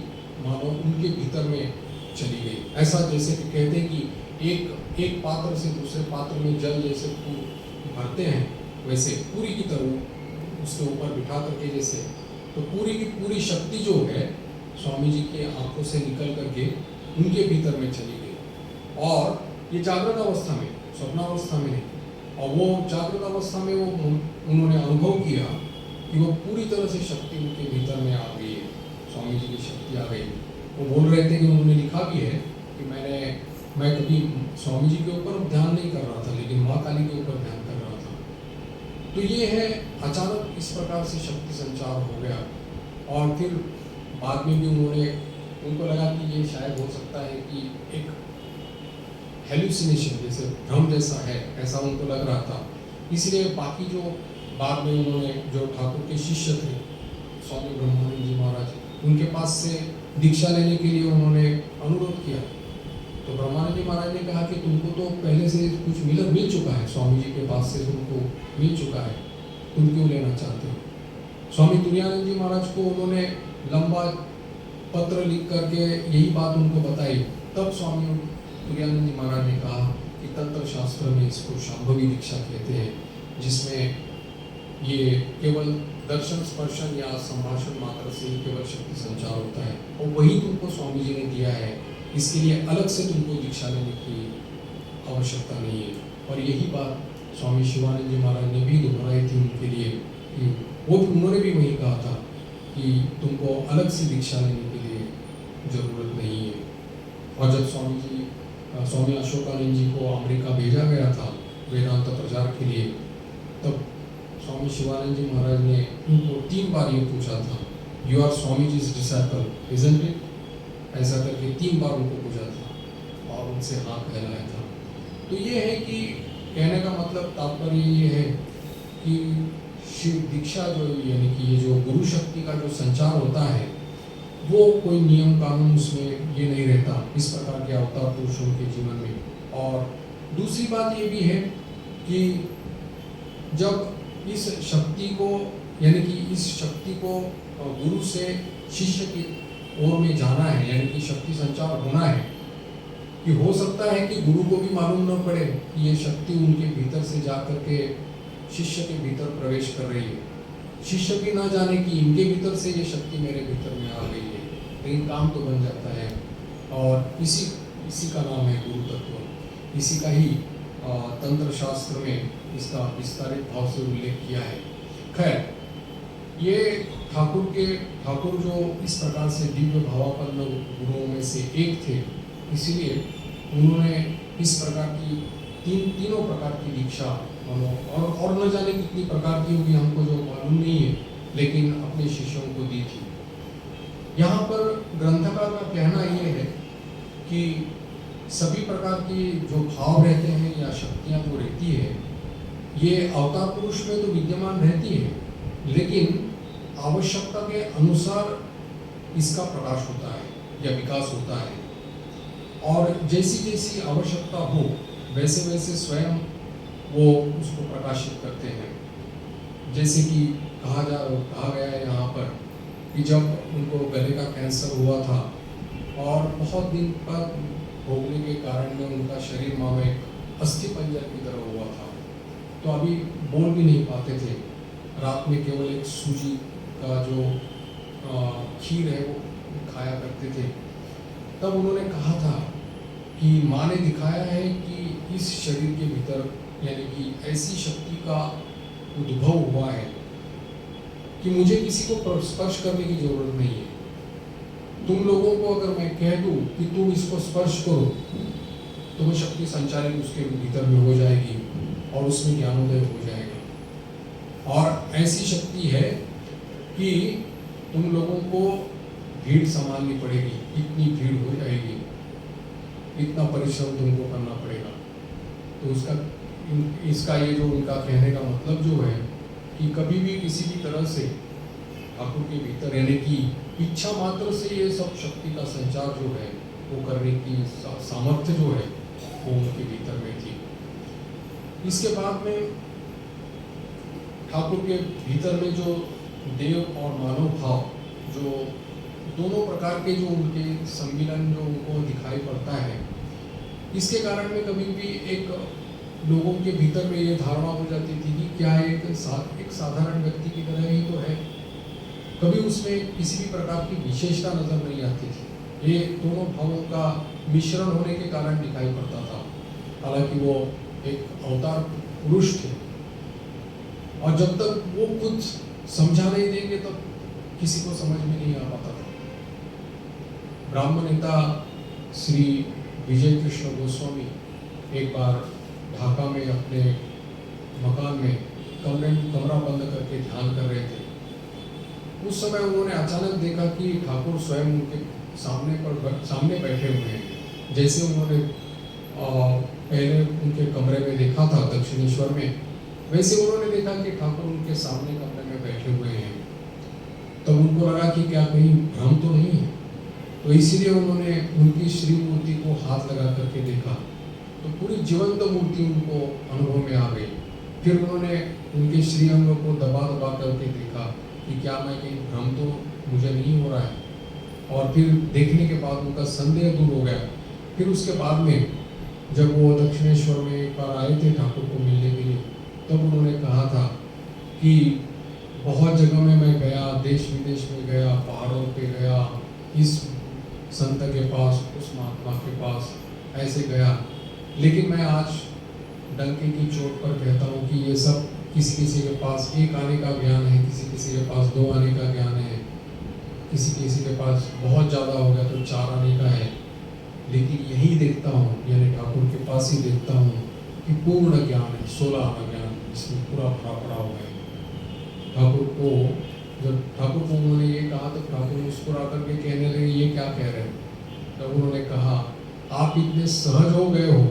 मानो उनके भीतर में चली गई। ऐसा जैसे कि कहते हैं कि एक पात्र से दूसरे पात्र में जल जैसे भरते हैं, वैसे पूरी की तरह उसके ऊपर बिठा करके जैसे, तो पूरी की पूरी शक्ति जो है स्वामी जी के आंखों से निकल करके उनके भीतर में चली गई। और ये जागृत अवस्था में, स्वप्नावस्था में नहीं। और वो जागृत अवस्था में वो उन्होंने अनुभव किया कि वो पूरी तरह से शक्ति उनके भीतर में आ गई है, स्वामी जी की शक्ति आ गई। वो बोल रहे थे कि उन्होंने लिखा भी है कि मैं कभी स्वामी जी के ऊपर ध्यान नहीं कर रहा था, लेकिन माँ काली के ऊपर ध्यान कर रहा था। तो ये है अचानक इस प्रकार से शक्ति संचार हो गया। और फिर बाद में भी उनको लगा कि ये शायद हो सकता है कि एक हेलुसिनेशन जैसे भ्रम जैसा है, ऐसा उनको लग रहा था। इसलिए बाकी जो बाद में उन्होंने जो ठाकुर के शिष्य थे स्वामी ब्रह्मानंद जी महाराज, उनके पास से दीक्षा लेने के लिए उन्होंने अनुरोध किया। तो ब्रह्मानंद जी महाराज ने कहा कि तुमको तो पहले से कुछ मिल चुका है, स्वामी जी के पास से तुमको मिल चुका है, तुम क्यों लेना चाहते हो? स्वामी तुरानंद जी महाराज को उन्होंने लंबा पत्र लिख करके यही बात उनको बताई। तब स्वामी तुरानंद जी महाराज ने कहा कि तंत्र शास्त्र में इसको शांभवी दीक्षा कहते हैं, जिसमें ये केवल दर्शन स्पर्शन या संभाषण मात्र से ही केवल शक्ति संचार होता है, और वही तुमको स्वामी जी ने दिया है। इसके लिए अलग से तुमको दीक्षा लेने की आवश्यकता नहीं है। और यही बात स्वामी शिवानंद जी महाराज ने भी दोहराई थी उनके लिए, कि उन्होंने भी वही कहा था कि तुमको अलग से दीक्षा लेने के लिए जरूरत नहीं है। और जब स्वामी अशोकानंद जी को अमेरिका भेजा गया था वेदांत प्रचार के लिए, तब स्वामी शिवानंद जी महाराज ने उनको 3 बार ये पूछा था, यू आर स्वामी जी's डिसाइपल, इजंट इट? ऐसा करके 3 बार उनको पूछा था और उनसे हाँ कहलाया था। तो ये है कि कहने का मतलब तात्पर्य ये है कि शिव दीक्षा जो यानी कि ये जो गुरु शक्ति का जो संचार होता है वो कोई नियम कानून उसमें ये नहीं रहता इस प्रकार के अवतार पुरुषों के जीवन में। और दूसरी बात ये भी है कि जब इस शक्ति को यानी कि इस शक्ति को गुरु से शिष्य की ओर में जाना है, यानी कि शक्ति संचार होना है, कि हो सकता है कि गुरु को भी मालूम न पड़े कि ये शक्ति उनके भीतर से जा करके शिष्य के भीतर प्रवेश कर रही है, शिष्य भी ना जाने कि इनके भीतर से ये शक्ति मेरे भीतर में आ गई है, लेकिन काम तो बन जाता है। और इसी का नाम है गुरु तत्व। इसी का ही तंत्र शास्त्र में इसका विस्तारित भाव से उल्लेख किया है। खैर, ये ठाकुर जो इस प्रकार से दिव्य भावापन्न गुरुओं में से एक थे, इसीलिए उन्होंने इस प्रकार की तीनों प्रकार की दीक्षा और न जाने कितनी प्रकार की होगी, हमको जो मालूम नहीं है, लेकिन अपने शिष्यों को दी थी। यहाँ पर ग्रंथकार का कहना यह है कि सभी प्रकार की जो भाव रहते हैं या शक्तियाँ जो रहती है, ये अवतार पुरुष में तो विद्यमान रहती है, लेकिन आवश्यकता के अनुसार इसका प्रकाश होता है या विकास होता है, और जैसी जैसी आवश्यकता हो वैसे वैसे स्वयं वो उसको प्रकाशित करते हैं। जैसे कि कहा गया है यहाँ पर कि जब उनको गले का कैंसर हुआ था और बहुत दिन पर भोगने के कारण में उनका शरीर मानो एक अस्थि पंजर की तरह हुआ था, तो अभी बोल भी नहीं पाते थे। रात में केवल एक सूजी का जो खीर है वो खाया करते थे। तब उन्होंने कहा था कि माँ ने दिखाया है कि इस शरीर के भीतर यानी कि ऐसी शक्ति का उद्भव हुआ है कि मुझे किसी को स्पर्श करने की जरूरत नहीं है। तुम लोगों को अगर मैं कह दूं कि तुम इसको स्पर्श करो तो वो शक्ति संचालित उसके भीतर में हो जाएगी और उसमें ज्ञानोदय हो जाएगा। और ऐसी शक्ति है कि तुम लोगों को भीड़ संभालनी पड़ेगी, इतनी भीड़ हो जाएगी, इतना परिश्रम तुमको करना पड़ेगा। तो इसका ये जो उनका कहने का मतलब जो है कि कभी भी किसी भी तरह से ठाकुर के भीतर यानी कि इच्छा मात्र से ये सब शक्ति का संचार जो है वो करने की सामर्थ्य जो है वो उनके भीतर में थी। इसके बाद में ठाकुर के भीतर में जो देव और मानव भाव जो दोनों प्रकार के जो उनके सम्मिलन जो उनको दिखाई पड़ता है, इसके कारण में कभी भी एक लोगों के भीतर में ये धारणा हो जाती थी कि क्या एक साधारण व्यक्ति की तरह ही तो है, कभी उसमें किसी भी प्रकार की विशेषता नजर नहीं आती थी। ये दोनों भावों का मिश्रण होने के कारण दिखाई पड़ता था। हालांकि वो एक अवतार पुरुष थे और जब तक वो खुद समझा नहीं देंगे तब किसी को समझ में नहीं आ पाता था। ब्राह्मण नेता श्री विजय कृष्ण गोस्वामी एक बार ढाका में अपने मकान में कमरा बंद करके ध्यान कर रहे थे। उस समय उन्होंने अचानक देखा कि ठाकुर स्वयं उनके सामने बैठे हुए हैं। जैसे उन्होंने पहले उनके कमरे में देखा था दक्षिणेश्वर में, वैसे उन्होंने देखा कि ठाकुर उनके सामने कमरे में बैठे हुए हैं। तब उनको लगा कि क्या कहीं भ्रम तो नहीं है, तो इसीलिए उन्होंने उनकी श्री मूर्ति को हाथ लगा करके देखा तो पूरी जीवंत मूर्ति उनको अनुभव में आ गई। फिर उन्होंने उनके श्री अंग को दबा दबा करके देखा कि क्या मैं कहीं भ्रम तो मुझे नहीं हो रहा है, और फिर देखने के बाद उनका संदेह दूर हो गया। फिर उसके बाद में जब वो दक्षिणेश्वर में एक बार आए थे ठाकुर को मिलने के लिए, तब उन्होंने कहा था कि बहुत जगह में मैं गया, देश विदेश में गया, पहाड़ों पे गया, इस संत के पास, उस महात्मा के पास ऐसे गया, लेकिन मैं आज डंके की चोट पर कहता हूँ कि ये सब किसी किसी के पास एक आने का ज्ञान है, किसी किसी के पास दो आने का ज्ञान है, किसी किसी के पास बहुत ज़्यादा हो गया तो 4 आने का है, लेकिन यही देखता हूँ यानी ठाकुर के पास ही देखता हूँ कि पूर्ण ज्ञान है, 16 आना ज्ञान इसमें पूरा भरा पड़ा हुआ है। जब ठाकुर को उन्होंने ये कहा तो ठाकुर मुस्कुरा करके कहने लगे ये क्या कह रहे हैं। तब उन्होंने कहा आप इतने सहज हो गए हो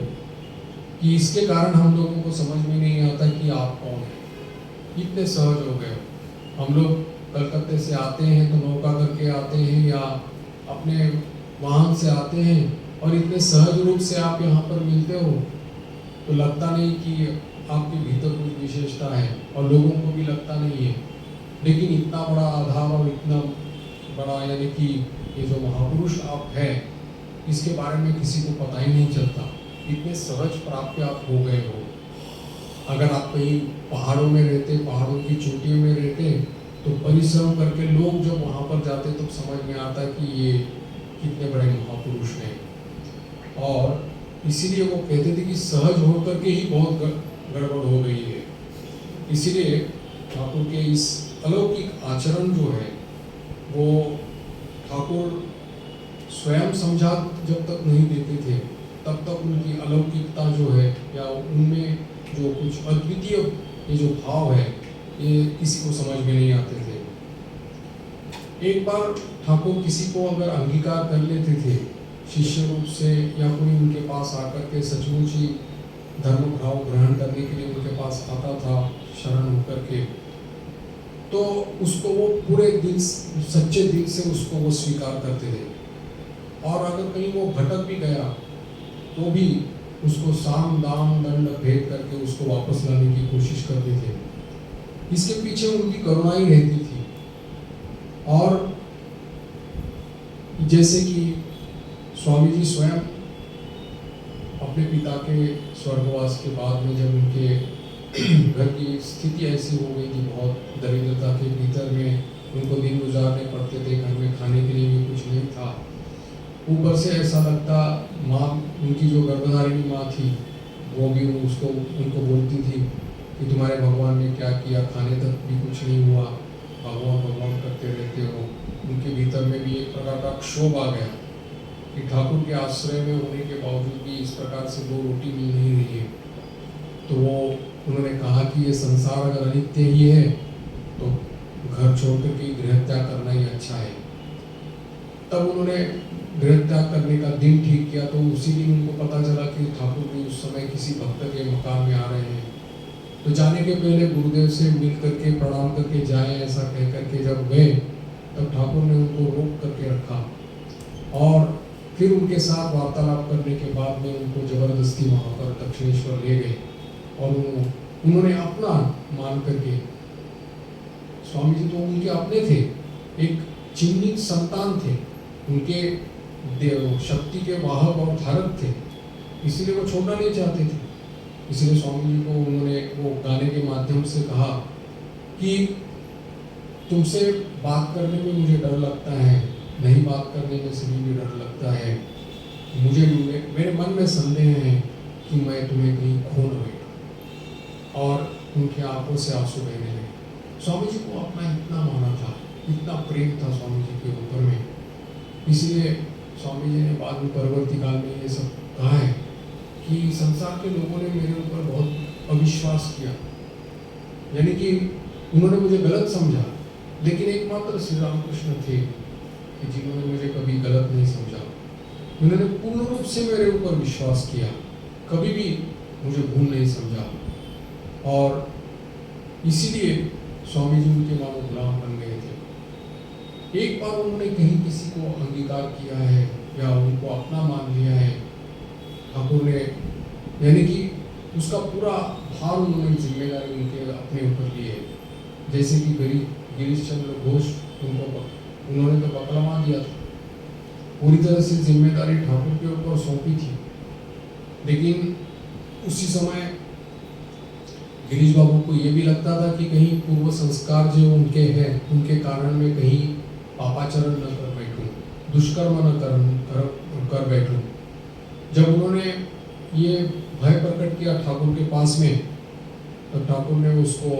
कि इसके कारण हम लोगों को समझ में नहीं आता कि आप कौन हैं। इतने सहज हो गए हो। हम लोग कलकत्ते से आते हैं तो नौका करके आते हैं या अपने वाहन से आते हैं और इतने सहज रूप से आप यहाँ पर मिलते हो तो लगता नहीं कि आपके भीतर कुछ विशेषता है, और लोगों को भी लगता नहीं है। लेकिन इतना बड़ा आधार और इतना बड़ा यानी कि ये जो महापुरुष आप हैं, इसके बारे में किसी को पता ही नहीं चलता। इतने सहज प्राप्य आप हो गए हो। अगर आप कहीं पहाड़ों में रहते, पहाड़ों की चोटियों में रहते, तो परिश्रम करके लोग जब वहाँ पर जाते तब समझ में आता कि ये कितने बड़े महापुरुष हैं। और इसीलिए वो कहते थे कि सहज होकर के ही बहुत गड़बड़ हो गई है। इसीलिए ठाकुर के इस अलौकिक आचरण जो है वो ठाकुर स्वयं समझा जब तक नहीं देते थे, तब तक उनकी अलौकिकता जो है या उनमें जो कुछ अद्वितीय ये जो भाव है ये किसी को समझ में नहीं आते थे। एक बार ठाकुर किसी को अगर अंगीकार कर लेते थे शिष्य रूप से, या कोई उनके पास आकर के सचमुच ही धर्म भाव ग्रहण करने के लिए उनके पास आता था शरण होकर के, तो उसको वो पूरे दिल, सच्चे दिल से उसको वो स्वीकार करते थे। और अगर कहीं वो भटक भी गया तो भी उसको साम दाम दंड भेद करके उसको वापस लाने की कोशिश करते थे। इसके पीछे उनकी करुणा ही रहती थी। और जैसे कि स्वामी जी स्वयं अपने पिता के स्वर्गवास के बाद में जब उनके घर की स्थिति ऐसी हो गई थी, बहुत दरिद्रता के भीतर में उनको दिन गुजारने पड़ते थे, घर में खाने के लिए भी कुछ नहीं था। ऊपर से ऐसा लगता, माँ उनकी जो गर्भधारिणी माँ थी वो भी उनको बोलती थी कि तुम्हारे भगवान ने क्या किया, खाने तक भी कुछ नहीं हुआ, भगवान भगवान करते रहते हो। उनके भीतर में भी एक प्रकार का क्षोभ आ गया कि ठाकुर के आश्रय में होने के बावजूद भी इस प्रकार से दो रोटी मिल नहीं रही है। तो वो उन्होंने कहा कि ये संसार अगर अनित्य ही है तो घर छोड़ करके गृह त्याग करना ही अच्छा है। तब उन्होंने गृह त्याग करने का दिन ठीक किया, तो उसी दिन उनको पता चला कि ठाकुर भी उस समय किसी भक्त के मकान में आ रहे हैं। तो जाने के पहले गुरुदेव से मिल करके प्रणाम करके जाए, ऐसा कह करके जब गए तब ठाकुर ने उनको रोक करके रखा और फिर उनके साथ वार्तालाप करने के बाद में उनको जबरदस्ती वहाँ पर दक्षिणेश्वर ले गए और उन्होंने अपना मान करके, स्वामी जी तो उनके अपने थे, एक चिन्हित संतान थे, उनके देव शक्ति के वाहक और धारक थे, इसलिए वो छोड़ना नहीं चाहते थे। इसलिए स्वामी जी को उन्होंने वो गाने के माध्यम से कहा कि तुमसे बात करने में मुझे डर लगता है, नहीं बात करने में से भी डर लगता है, मुझे मेरे मन में संदेह है कि मैं तुम्हें कहीं खो न बैठूं। और उनकी आंखों से आंसू बहने लगे। स्वामी जी को अपना इतना माना था, इतना प्रेम था स्वामी जी के ऊपर में, इसलिए स्वामी जी ने बाद में परवर्ती काल में ये सब कहा है कि संसार के लोगों ने मेरे ऊपर बहुत अविश्वास किया, यानी कि उन्होंने मुझे गलत समझा, लेकिन एकमात्र श्री रामकृष्ण थे कि जिन्होंने मुझे कभी गलत नहीं समझा। उन्होंने पूर्ण रूप से मेरे ऊपर विश्वास किया, कभी भी मुझे भूल नहीं समझा। और इसीलिए स्वामी जी उनके मानो गुलाम बन गए थे। एक बार उन्होंने कहीं किसी को अंगीकार किया है या उनको अपना मान लिया है, ठाकुर ने यानी कि उसका पूरा भार उन्होंने जिम्मेदारी उनके अपने ऊपर ली है। जैसे कि गिरीश चंद्र घोष, उन्होंने तो बकलवा दिया था, पूरी तरह से जिम्मेदारी ठाकुर के ऊपर सौंपी थी, लेकिन उसी समय गिरीश बाबू को ये भी लगता था कि कहीं पूर्व संस्कार जो उनके हैं उनके कारण में कहीं पापाचरण न कर बैठूं, दुष्कर्म न कर बैठूं। जब उन्होंने ये भय प्रकट किया ठाकुर के पास में, तो ठाकुर ने उसको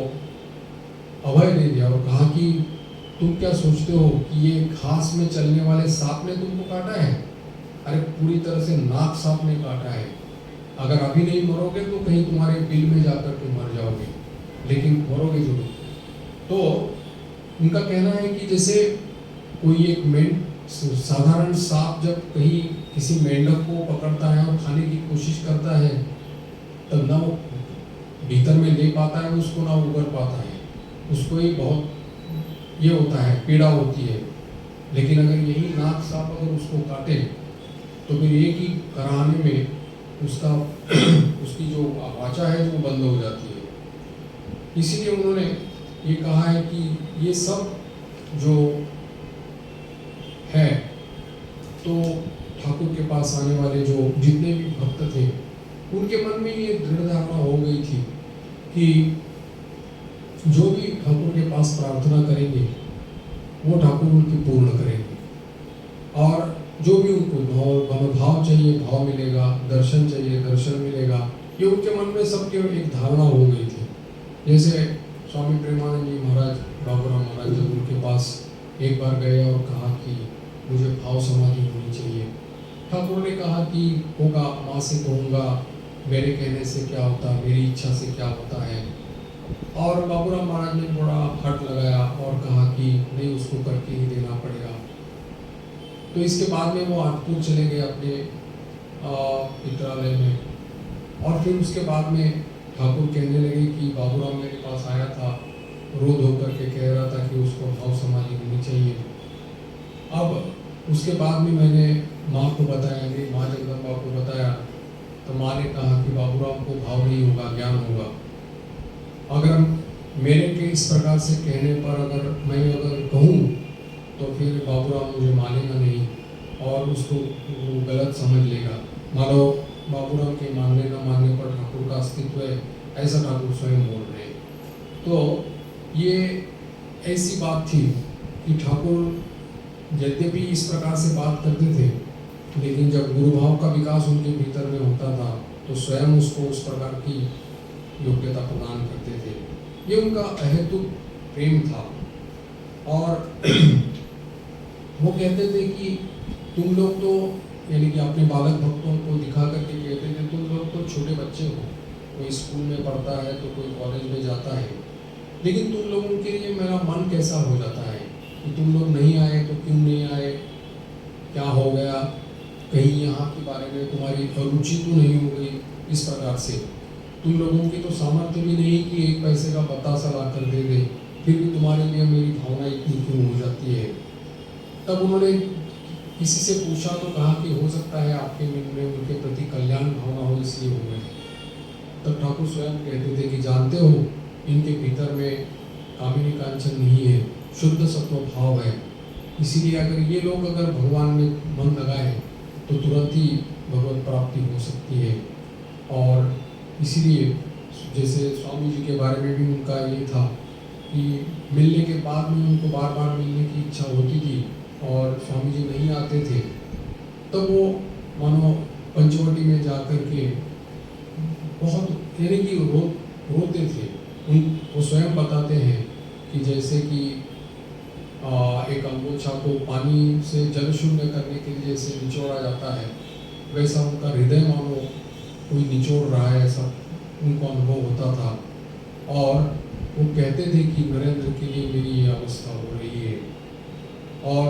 अभय दे दिया और कहा कि तुम क्या सोचते हो कि ये घास में चलने वाले सांप ने तुमको काटा है? अरे पूरी तरह से नाग सांप ने काटा है। अगर अभी नहीं मरोगे तो कहीं तुम्हारे बिल में जाकर के मर जाओगे, लेकिन मरोगे जरूर। तो उनका कहना है कि जैसे कोई एक साधारण सांप जब कहीं किसी मेंढक को पकड़ता है और खाने की कोशिश करता है, तब ना वो भीतर में ले पाता है उसको, ना उबर पाता है, उसको ही बहुत ये होता है, पीड़ा होती है। लेकिन अगर यही नाग सांप अगर उसको काटे तो फिर एक ही कराहने में उसकी जो वाचा है वो बंद हो जाती है। इसीलिए उन्होंने ये कहा है कि ये सब जो है, तो ठाकुर के पास आने वाले जो जितने भी भक्त थे, उनके मन में ये दृढ़ धारणा हो गई थी कि जो भी ठाकुर के पास प्रार्थना करेंगे वो ठाकुर उनकी पूर्ण करेंगे, और जो भी उनको मनोभाव चाहिए भाव मिलेगा, दर्शन चाहिए दर्शन मिलेगा। ये उनके मन में सबके एक धारणा हो गई थी। जैसे स्वामी प्रेमानंद जी महाराज, बाबूराम महाराज जब उनके पास एक बार गए और कहा कि मुझे भाव समाधि होनी चाहिए, ठाकुर ने कहा कि होगा, माँ से कहूँगा, मेरे कहने से क्या होता, मेरी इच्छा से क्या होता है। और बाबूराम महाराज ने थोड़ा हट लगाया और कहा कि नहीं, उसको करके ही देना पड़ेगा। तो इसके बाद में वो आठपुर चले गए अपने पित्रालय में, और फिर उसके बाद में ठाकुर कहने लगे कि बाबूराम मेरे पास आया था, रो धो करके कह रहा था कि उसको भाव समाधि होनी चाहिए। अब उसके बाद में मैंने माँ को बताया, मेरी माँ जगदम्बा को बताया, तो माँ ने कहा कि बाबूराम को भाव नहीं होगा, ज्ञान होगा। अगर मेरे के इस प्रकार से कहने पर अगर कहूँ तो फिर बाबूराम मुझे मानेगा नहीं और उसको वो गलत समझ लेगा। मानो बाबूराम के मानने न मानने पर ठाकुर का अस्तित्व है, ऐसा ठाकुर स्वयं बोल रहे हैं। तो ये ऐसी बात थी कि ठाकुर यद्यपि इस प्रकार से बात करते थे, लेकिन जब गुरुभाव का विकास उनके भीतर में होता था तो स्वयं उसको उस प्रकार की योग्यता प्रदान करते थे। ये उनका अहेतुक प्रेम था। और वो कहते थे कि तुम लोग तो, यानी कि अपने बालक भक्तों को दिखा करके कहते थे, तुम लोग तो छोटे बच्चे हो, कोई स्कूल में पढ़ता है तो कोई कॉलेज में जाता है, लेकिन तुम लोगों के लिए मेरा मन कैसा हो जाता है कि तुम लोग नहीं आए तो क्यों नहीं आए, क्या हो गया, कहीं यहाँ के बारे में तुम्हारी रुचि तो नहीं हो गई। इस प्रकार से तुम लोगों की तो सामर्थ्य भी नहीं कि एक पैसे का बतासा ला कर दे दे, फिर भी तुम्हारे लिए मेरी भावना इतनी क्यों हो जाती है। तब उन्होंने किसी से पूछा तो कहा कि हो सकता है आपके मन में उनके प्रति कल्याण भावना हो, इसलिए हो गए। तब ठाकुर स्वयं कहते थे कि जानते हो, इनके भीतर में कामिनी कांचन नहीं है, शुद्ध सत्व भाव है, इसीलिए अगर ये लोग अगर भगवान में मन लगाए तो तुरंत ही भगवत प्राप्ति हो सकती है। और इसीलिए जैसे स्वामी जी के बारे में भी उनका ये था कि मिलने के बाद में उनको बार बार मिलने की इच्छा होती थी और स्वामी जी नहीं आते थे, तब वो मानो पंचवटी में जा कर के बहुत यानी कि रोते थे। वो स्वयं बताते हैं कि जैसे कि एक अंगोछा को पानी से जल शून्य करने के लिए जैसे निचोड़ा जाता है, वैसा उनका हृदय मानो कोई निचोड़ रहा है, ऐसा उनको अनुभव होता था। और वो कहते थे कि नरेंद्र के लिए मेरी ये अवस्था हो रही है। और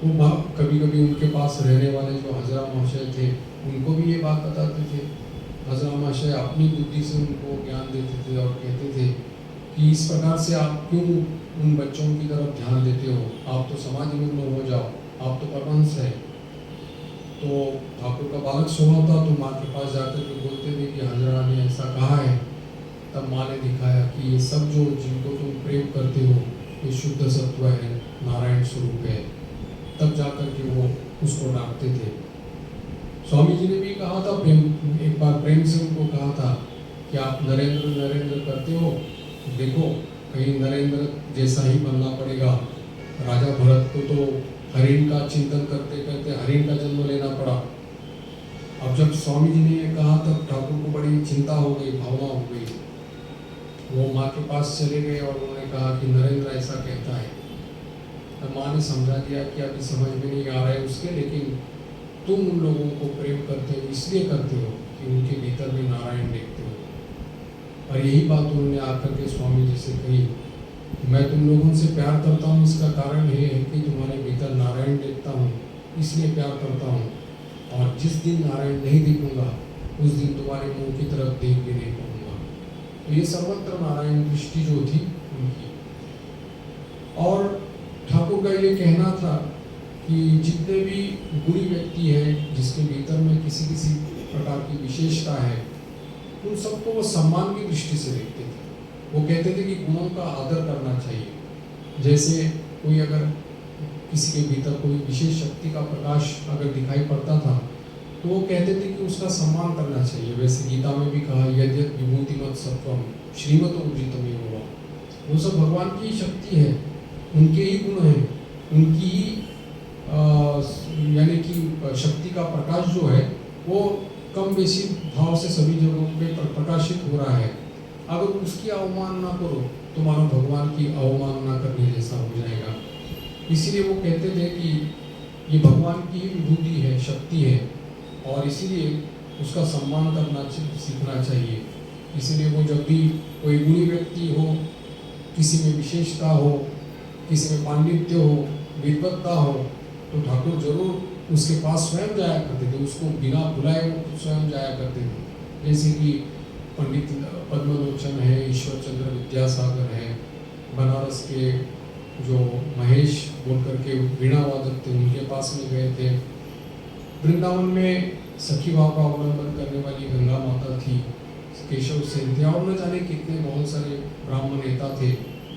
वो कभी कभी उनके पास रहने वाले जो हजरा महाशय थे, उनको भी ये बात बताते थे। हजरा महाशय अपनी बुद्धि से उनको ज्ञान देते थे और कहते थे कि इस प्रकार से आप क्यों उन बच्चों की तरफ ध्यान देते हो, आप तो समाज में हो जाओ, आप तो परमहंस है। तो ठाकुर का बालक स्वभाव था, तो माँ के पास जाकर के बोलते थे कि हजरा ने ऐसा कहा है। तब माँ ने दिखाया कि ये सब जो जिनको तुम प्रेम करते हो ये शुद्ध सत्व है, नारायण स्वरूप है। तब जाकर के वो उसको डांटते थे। स्वामी जी ने भी कहा था, प्रेम एक बार प्रेम से उनको कहा था कि आप नरेंद्र नरेंद्र करते हो, देखो कहीं नरेंद्र जैसा ही बनना पड़ेगा। राजा भरत को तो हरिण का चिंतन करते करते हरिण का जन्म लेना पड़ा। अब जब स्वामी जी ने ये कहा तब ठाकुर को बड़ी चिंता हो गई, भावना हो गई। वो माँ के पास चले गए और उन्होंने कहा कि नरेंद्र ऐसा कहता है। तब माँ ने समझा दिया कि अभी समझ में नहीं आ रहा है उसके, लेकिन तुम उन लोगों को प्रेम करते हो, इसलिए करते हो कि उनके भीतर में नारायण देखते हो। और यही बात उन्होंने आकर के स्वामी जी से कही, मैं तुम लोगों से प्यार करता हूँ, इसका कारण ये है कि तुम्हारे भीतर नारायण देखता हूँ, इसलिए प्यार करता हूँ। और जिस दिन नारायण नहीं देखूंगा उस दिन तुम्हारे मुंह की तरफ देख भी नहीं पाऊंगा। तो ये सर्वत्र नारायण दृष्टि जो थी उनकी। और ठाकुर का ये कहना था कि जितने भी गुणी व्यक्ति हैं, जिसके भीतर में किसी किसी प्रकार की विशेषता है, उन सबको वो सम्मान की दृष्टि से देखते थे। वो कहते थे कि गुणों का आदर करना चाहिए। जैसे कोई अगर किसी के भीतर कोई विशेष शक्ति का प्रकाश अगर दिखाई पड़ता था तो वो कहते थे कि उसका सम्मान करना चाहिए। वैसे गीता में भी कहा यद्यत विभूतिमत सत्वम श्रीमतो उर्जितमेव वा, वो सब भगवान की ही शक्ति है, उनके ही गुण हैं, उनकी ही यानी कि शक्ति का प्रकाश जो है वो कम बेसी भाव से सभी जगहों पे प्रकाशित हो रहा है। अगर उसकी अवमानना करो तो मानो भगवान की अवमानना करने जैसा हो जाएगा। इसीलिए वो कहते थे कि ये भगवान की ही विभूति है, शक्ति है, और इसीलिए उसका सम्मान करना सीखना चाहिए। इसीलिए वो जब भी कोई गुणी व्यक्ति हो, किसी में विशेषता हो, किसी में पांडित्य हो, विद्वत्ता हो, तो ठाकुर जरूर उसके पास स्वयं जाया करते थे, उसको बिना बुलाए वो स्वयं जाया करते थे। जैसे कि पंडित पद्मलोचन है, ईश्वर चंद्र विद्यासागर है, बनारस के जो महेश बोल करके वीणा वादक थे उनके पास में गए थे। वृंदावन में सखी भाव का अवलंबन करने वाली गंगा माता थी, केशव सेन थे, और न जाने कितने बहुत सारे ब्राह्मण नेता थे,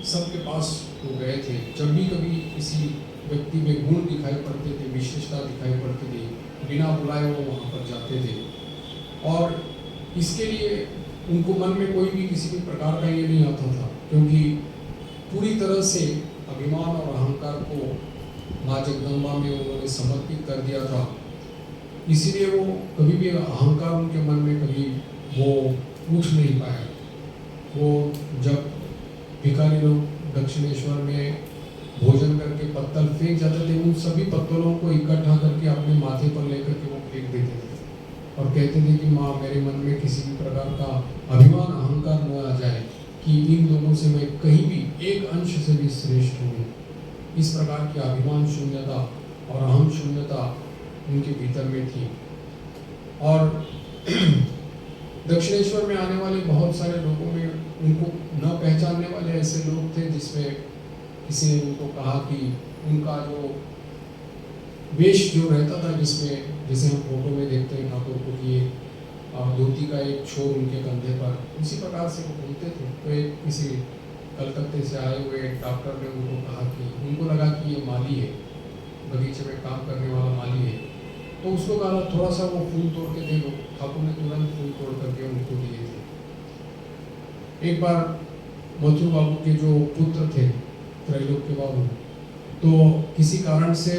सबके पास वो गए थे। जब भी कभी किसी व्यक्ति में गुण दिखाई पड़ते थे, विशेषता दिखाई पड़ती थी, बिना बुलाए वो वहाँ पर जाते थे। और इसके लिए उनको मन में कोई भी किसी भी प्रकार का ये नहीं आता था, क्योंकि पूरी तरह से अभिमान और अहंकार को माँ जगदम्बा में उन्होंने समर्पित कर दिया था। इसीलिए वो कभी भी अहंकार उनके मन में कभी वो उठ नहीं पाया। वो जब भिखारी लोग दक्षिणेश्वर में भोजन करके पत्तल फेंक जाते थे, उन सभी पत्तलों को इकट्ठा करके अपने माथे पर लेकर के वो फेंक देते थे और कहते थे कि माँ मेरे मन में किसी भी प्रकार का अभिमान अहंकार न आ जाए कि इन लोगों से मैं कहीं भी एक अंश से भी श्रेष्ठ हूँ। इस प्रकार की अभिमान शून्यता और अहम शून्यता उनके भीतर में थी। और दक्षिणेश्वर में आने वाले बहुत सारे लोगों में उनको न पहचानने वाले ऐसे लोग थे, जिसमें किसी ने उनको कहा कि उनका जो वेश जो रहता था, जिसमें जैसे हम फोटो में देखते हैं ठाकुर को कि धोती का एक छोर उनके कंधे पर, उसी प्रकार से वो घूमते थे। तो एक किसी कलकत्ते से आए हुए डॉक्टर ने उनको कहा कि उनको लगा कि ये माली है, बगीचे में काम करने वाला माली है, तो उसको कहा थोड़ा सा वो फूल तोड़ के दे दो। ठाकुर ने तुरंत फूल तोड़ करके उनको दिए थे। एक बार मथुर बाबू के जो पुत्र थे त्रैलोक्य बाबू, तो किसी कारण से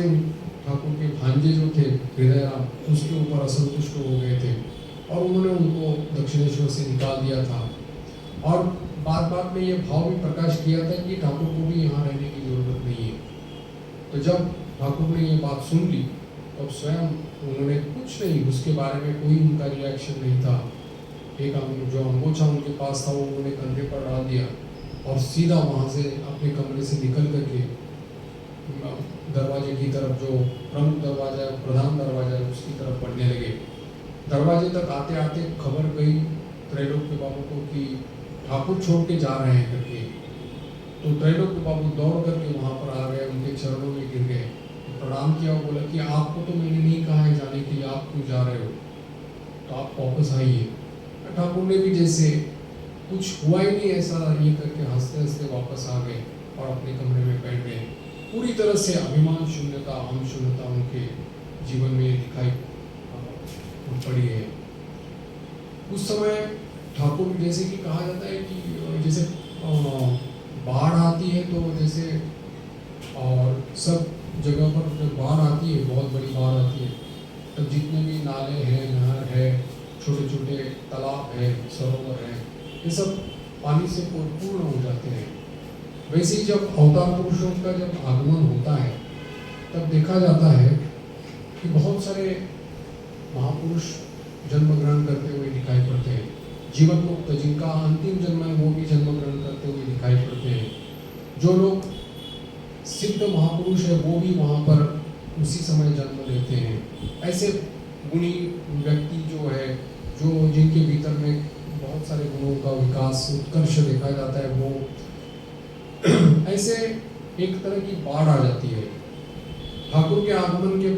ठाकुर के भांजे जो थे हृदयराम, उसके ऊपर असंतुष्ट हो गए थे और उन्होंने उनको दक्षिणेश्वर से निकाल दिया था। और बात बात में ये भाव भी प्रकाश किया था कि ठाकुर को भी यहाँ रहने की जरूरत नहीं है। तो जब ठाकुर ने ये बात सुन ली तो स्वयं उन्होंने कुछ नहीं, उसके बारे में कोई उनका रिएक्शन नहीं था। एक जो अंगोछा उनके पास था वो उन्होंने कंधे पर डाल दिया और सीधा वहाँ से अपने कमरे से निकल करके दरवाजे की तरफ, जो प्रमुख दरवाजा प्रधान दरवाजा है उसकी तरफ बढ़ने लगे। दरवाजे तक आते आते खबर गई त्रैलोक्य बाबू को कि ठाकुर छोड़ के जा रहे हैं करके। तो त्रैलोक्य बाबू दौड़ करके वहाँ पर आ गए, उनके चरणों में गिर गए, प्रणाम किया और बोला कि आपको तो मैंने नहीं कहा है जाने के लिए, आप क्यों जा रहे हो, तो आप वापस आइए। ठाकुर ने भी जैसे कुछ हुआ ही नहीं ऐसा ये करके हंसते हंसते वापस आ गए और अपने कमरे में बैठ गए। पूरी तरह से अभिमान शून्यता, अहम शून्यता उनके जीवन में दिखाई पड़ी है। उस समय ठाकुर, जैसे कि कहा जाता है कि जैसे बाढ़ आती है तो जैसे और सब जगह पर जब बाढ़ आती है, बहुत बड़ी बाढ़ आती है, तब जितने भी नाले हैं, नहर है, छोटे छोटे तालाब है, सरोवर है, ये सब पानी से पूर्ण हो जाते हैं। वैसे ही जब अवतार पुरुषों का जब आगमन होता है तब देखा जाता है कि बहुत सारे महापुरुष जन्म ग्रहण करते हुए दिखाई पड़ते हैं। जीवन मुक्त जिनका अंतिम जन्म है वो भी जन्म ग्रहण करते हुए दिखाई पड़ते हैं। जो लोग सिद्ध महापुरुष है वो भी वहाँ पर उसी समय जन्म लेते हैं। ऐसे गुणी व्यक्ति जो है, जो जिनके भीतर में बहुत सारे गुणों का विकास, उत्कर्ष देखा जाता है, वो ऐसे एक तरह की बाढ़ आ जाती है। ठाकुर के आगमन के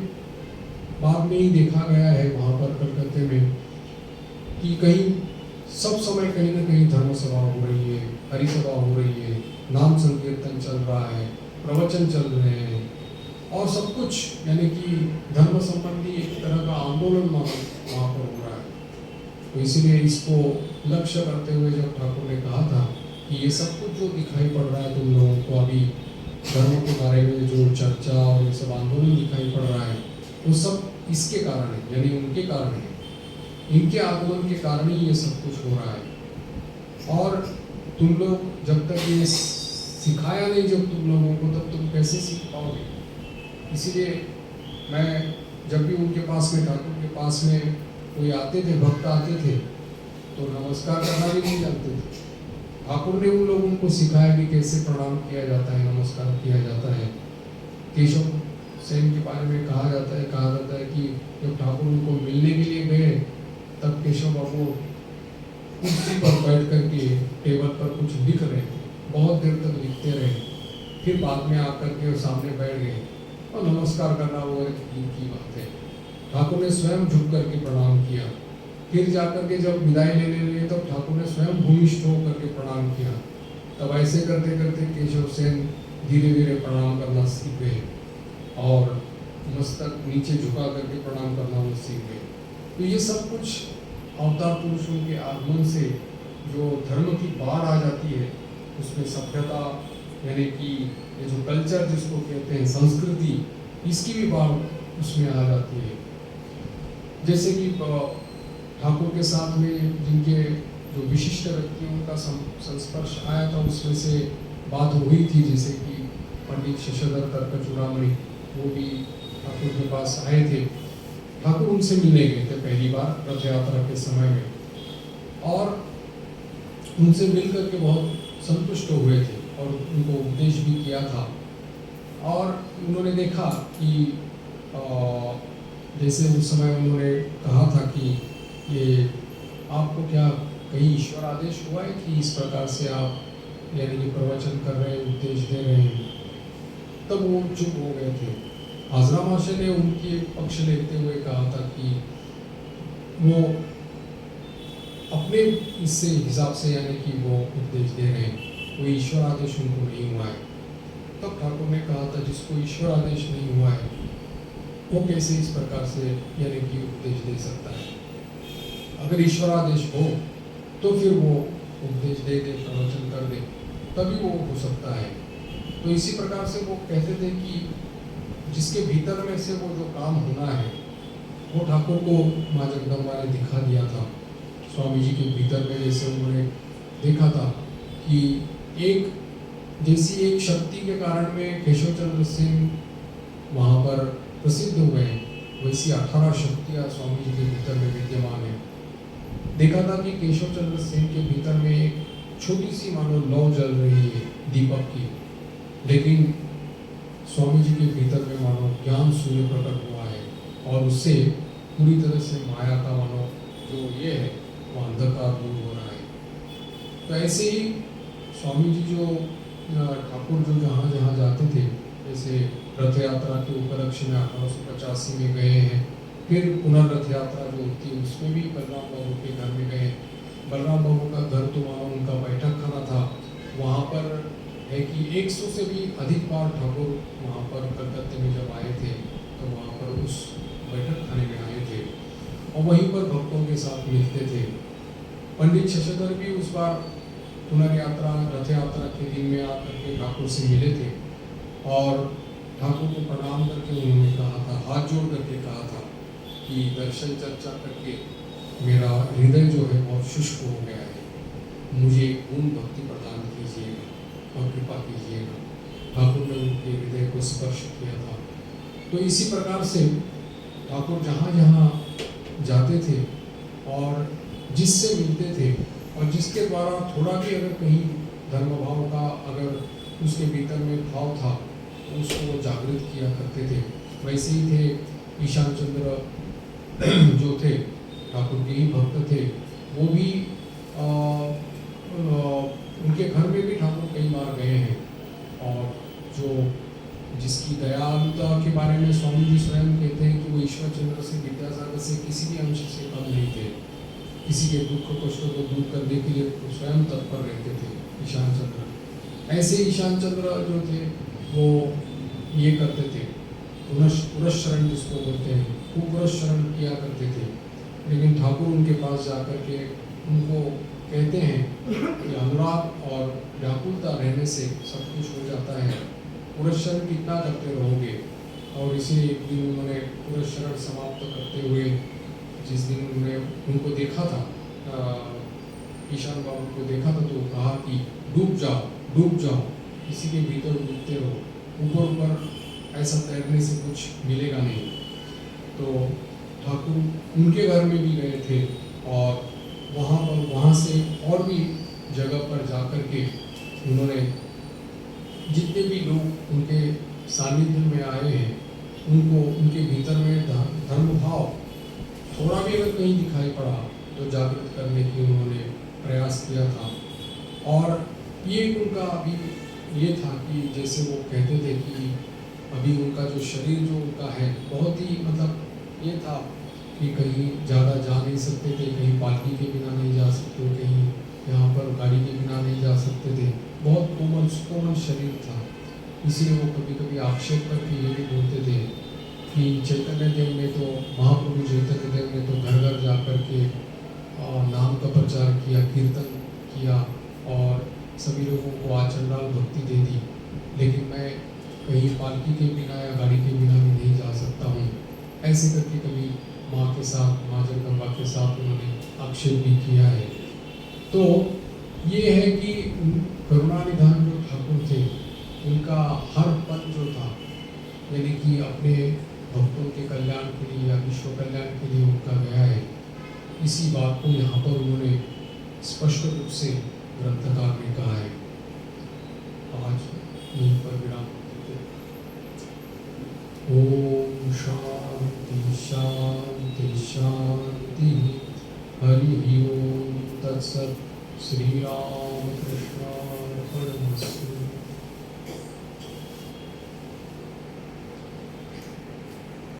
बाद में ही देखा गया है वहाँ पर कलकत्ते में कि कहीं सब समय कहीं ना कहीं धर्म सभा हो रही है, हरि सभा हो रही है, नाम संकीर्तन चल रहा है, प्रवचन चल रहे हैं और सब कुछ यानी कि धर्म संबंधी एक तरह का आंदोलन वहाँ पर हो रहा है। तो इसीलिए इसको लक्ष्य करते हुए जब ठाकुर ने कहा था कि ये सब कुछ जो दिखाई पड़ रहा है तुम लोगों को अभी धर्म के बारे में जो चर्चा और ये सब आंदोलन दिखाई पड़ रहा है, वो सब इसके कारण है, यानी उनके कारण है, इनके आगमन के कारण ही ये सब कुछ हो रहा है। और तुम लोग जब तक ये सिखाया नहीं जब तुम लोगों को, तब तुम कैसे सीख पाओगे। इसीलिए मैं जब भी उनके पास में, ठाकुर के पास में कोई आते थे, भक्त आते थे, तो नमस्कार करना भी नहीं जानते थे। ठाकुर ने उन लोगों को सिखाया कि कैसे प्रणाम किया जाता है, नमस्कार किया जाता है। केशव सेन के बारे में कहा जाता है कि जब ठाकुर उनको मिलने के लिए गए, तब केशव बाबू कुर्सी पर बैठ करके टेबल पर कुछ लिख रहे थे, बहुत देर तक लिखते रहे, फिर बाद में आकर के सामने बैठ गए और नमस्कार करना वो एक की बात है। ठाकुर ने स्वयं झुक करके प्रणाम किया, फिर जाकर के जब विदाई लेने लगे तब ठाकुर ने स्वयं भूमिष्ठ होकर के प्रणाम किया। तब ऐसे करते करते केशव सेन धीरे धीरे प्रणाम करना सीख गए और मस्तक नीचे झुका करके प्रणाम करना वो सीख गए। तो ये सब कुछ अवतार पुरुषों के आगमन से जो धर्म की बाढ़ आ जाती है, उसमें सभ्यता यानी कि ये जो कल्चर जिसको कहते हैं, संस्कृति, इसकी भी बाढ़ उसमें आ जाती है। जैसे कि ठाकुर के साथ में जिनके जो विशिष्ट व्यक्तियों का संस्पर्श आया था, उसमें से बात हुई थी, जैसे कि पंडित शशधर तर्क चूड़ामणि, वो भी ठाकुर के पास आए थे। ठाकुर उनसे मिलने गए थे पहली बार रथ यात्रा के समय में, और उनसे मिलकर के बहुत संतुष्ट हुए थे और उनको उपदेश भी किया था। और उन्होंने देखा कि जैसे उस समय उन्होंने कहा था कि ये आपको क्या कहीं ईश्वर आदेश हुआ है कि इस प्रकार से आप यानी कि प्रवचन कर रहे हैं, उपदेश दे रहे हैं। तब वो चुप हो गए थे। हाजरा महाशय ने उनके पक्ष लेते हुए कहा था कि वो अपने इससे हिसाब से यानी कि वो उपदेश दे रहे हैं, कोई ईश्वर आदेश उनको नहीं हुआ है। तब ठाकुर ने कहा था जिसको ईश्वर आदेश नहीं हुआ है वो कैसे इस प्रकार से यानी कि उपदेश दे सकता है। अगर ईश्वर आदेश हो तो फिर वो उपदेश दे दे, प्रवचन कर दे, तभी वो हो सकता है। तो इसी प्रकार से वो कहते थे कि जिसके भीतर में से वो जो काम होना है वो ठाकुर को माँ जगदम्बा ने दिखा दिया था। स्वामी जी के भीतर में जैसे उन्होंने देखा था कि एक जैसी एक शक्ति के कारण में केशव चंद्र सिंह वहाँ पर प्रसिद्ध हुए, वैसी 18 शक्तियाँ स्वामी जी के भीतर में विद्यमान है। देखा था कि केशव चंद्र सिंह के भीतर में एक छोटी सी मानो लौ जल रही है दीपक की, लेकिन स्वामी जी के भीतर में मानो ज्ञान सूर्य प्रकट हुआ है और उससे पूरी तरह से माया का मानो जो ये है वो अंधकार दूर हो रहा है। तो ऐसे ही स्वामी जी जो ठाकुर जो जहाँ जहाँ जाते थे, जैसे रथ यात्रा के उपलक्ष्य में 1885 में गए हैं, फिर पुनर्रथ यात्रा जो होती है उसमें भी बलराम बाबू के घर में गए। बलराम बाबू का घर तो वहाँ उनका बैठक खाना था, वहाँ पर है कि 100 से भी अधिक बार ठाकुर वहाँ पर कलकत्ते में जब आए थे तो वहाँ पर उस बैठक खाने में आए थे और वहीं पर भक्तों के साथ मिलते थे। पंडित शशधर भी उस बार पुनर्यात्रा रथ यात्रा के दिन में आकर के ठाकुर से मिले थे और ठाकुर को प्रणाम करके उन्होंने कहा था, हाथ जोड़ करके कहा था कि दर्शन चर्चा करके मेरा हृदय जो है बहुत शुष्क हो गया है, मुझे पूर्ण भक्ति प्रदान कीजिएगा और कृपा कीजिएगा। ठाकुर ने उनके हृदय को स्पर्श किया था। तो इसी प्रकार से ठाकुर जहाँ जहाँ जाते थे और जिससे मिलते थे और जिसके द्वारा थोड़ा भी अगर कहीं धर्म भाव का अगर उसके भीतर में भाव था तो उसको जागृत किया करते थे। वैसे ही थे ईशान चंद्र जो थे ठाकुर के ही भक्त थे, वो भी उनके घर में भी ठाकुर कई बार गए हैं और जो जिसकी दयालुता के बारे में स्वामी जी स्वयं कहते हैं कि वो ईश्वर चंद्र से विद्यासागर से किसी भी अंश से कम नहीं थे। किसी के दुख कष्टों को दूर करने के लिए स्वयं तत्पर रहते थे ईशान ऐसे ईशान चंद्र जो थे वो ये करते थे, पुरस्चरण जिसको बोलते हैं, वो पुरस्चरण किया करते थे। लेकिन ठाकुर उनके पास जाकर के उनको कहते हैं कि अनुराग और व्याकुलता रहने से सब कुछ हो जाता है, पुरस्चरण कितना करते रहोगे। और इसी एक दिन उन्होंने पुरस्चरण समाप्त करते हुए, जिस दिन उन्होंने उनको देखा था, ईशान बाबू को देखा था, तो कहा कि डूब जाओ डूब जाओ, इसी के भीतर डूबते रहो, ऊपर ऊपर ऐसा तैरने से कुछ मिलेगा नहीं। तो ठाकुर उनके घर में भी गए थे और वहाँ से और भी जगह पर जाकर के उन्होंने जितने भी लोग उनके सानिध्य में आए हैं उनको, उनके भीतर में धर्म भाव थोड़ा भी अगर कहीं दिखाई पड़ा तो जागृत करने की उन्होंने प्रयास किया था। और ये उनका अभी ये था कि जैसे वो कहते थे कि अभी उनका जो शरीर जो उनका है बहुत ही मतलब ये था कि कहीं ज़्यादा जा नहीं सकते थे, कहीं पालकी के बिना नहीं जा सकते, कहीं यहाँ पर गाड़ी के बिना नहीं जा सकते थे, बहुत कोमल शरीर था। इसीलिए वो कभी कभी आक्षेप करके ये भी बोलते थे कि चैतन्य देव ने तो, महाप्रभु चैतन्य देव ने तो घर घर जा कर के नाम का प्रचार किया, कीर्तन किया और सभी लोगों को आचंडाल भक्ति दे दी, लेकिन मैं कहीं पालकी के बिना या गाड़ी के बिना भी नहीं जा सकता हूँ। ऐसे करके कभी माँ के साथ, माँ जगदम्बा के साथ उन्होंने आक्षेप भी किया है। तो ये है कि करुणानिधान जो ठाकुर थे उनका हर पल जो था, यानी कि अपने भक्तों के कल्याण के लिए या विश्व कल्याण के लिए उनका गया है। इसी बात को यहाँ पर उन्होंने स्पष्ट रूप से ग्रंथकार ने कहा है। आज यहीं पर विराम देते। ओम शांति शांति शांति। हरि ओम तत्सत। श्री राम कृष्ण।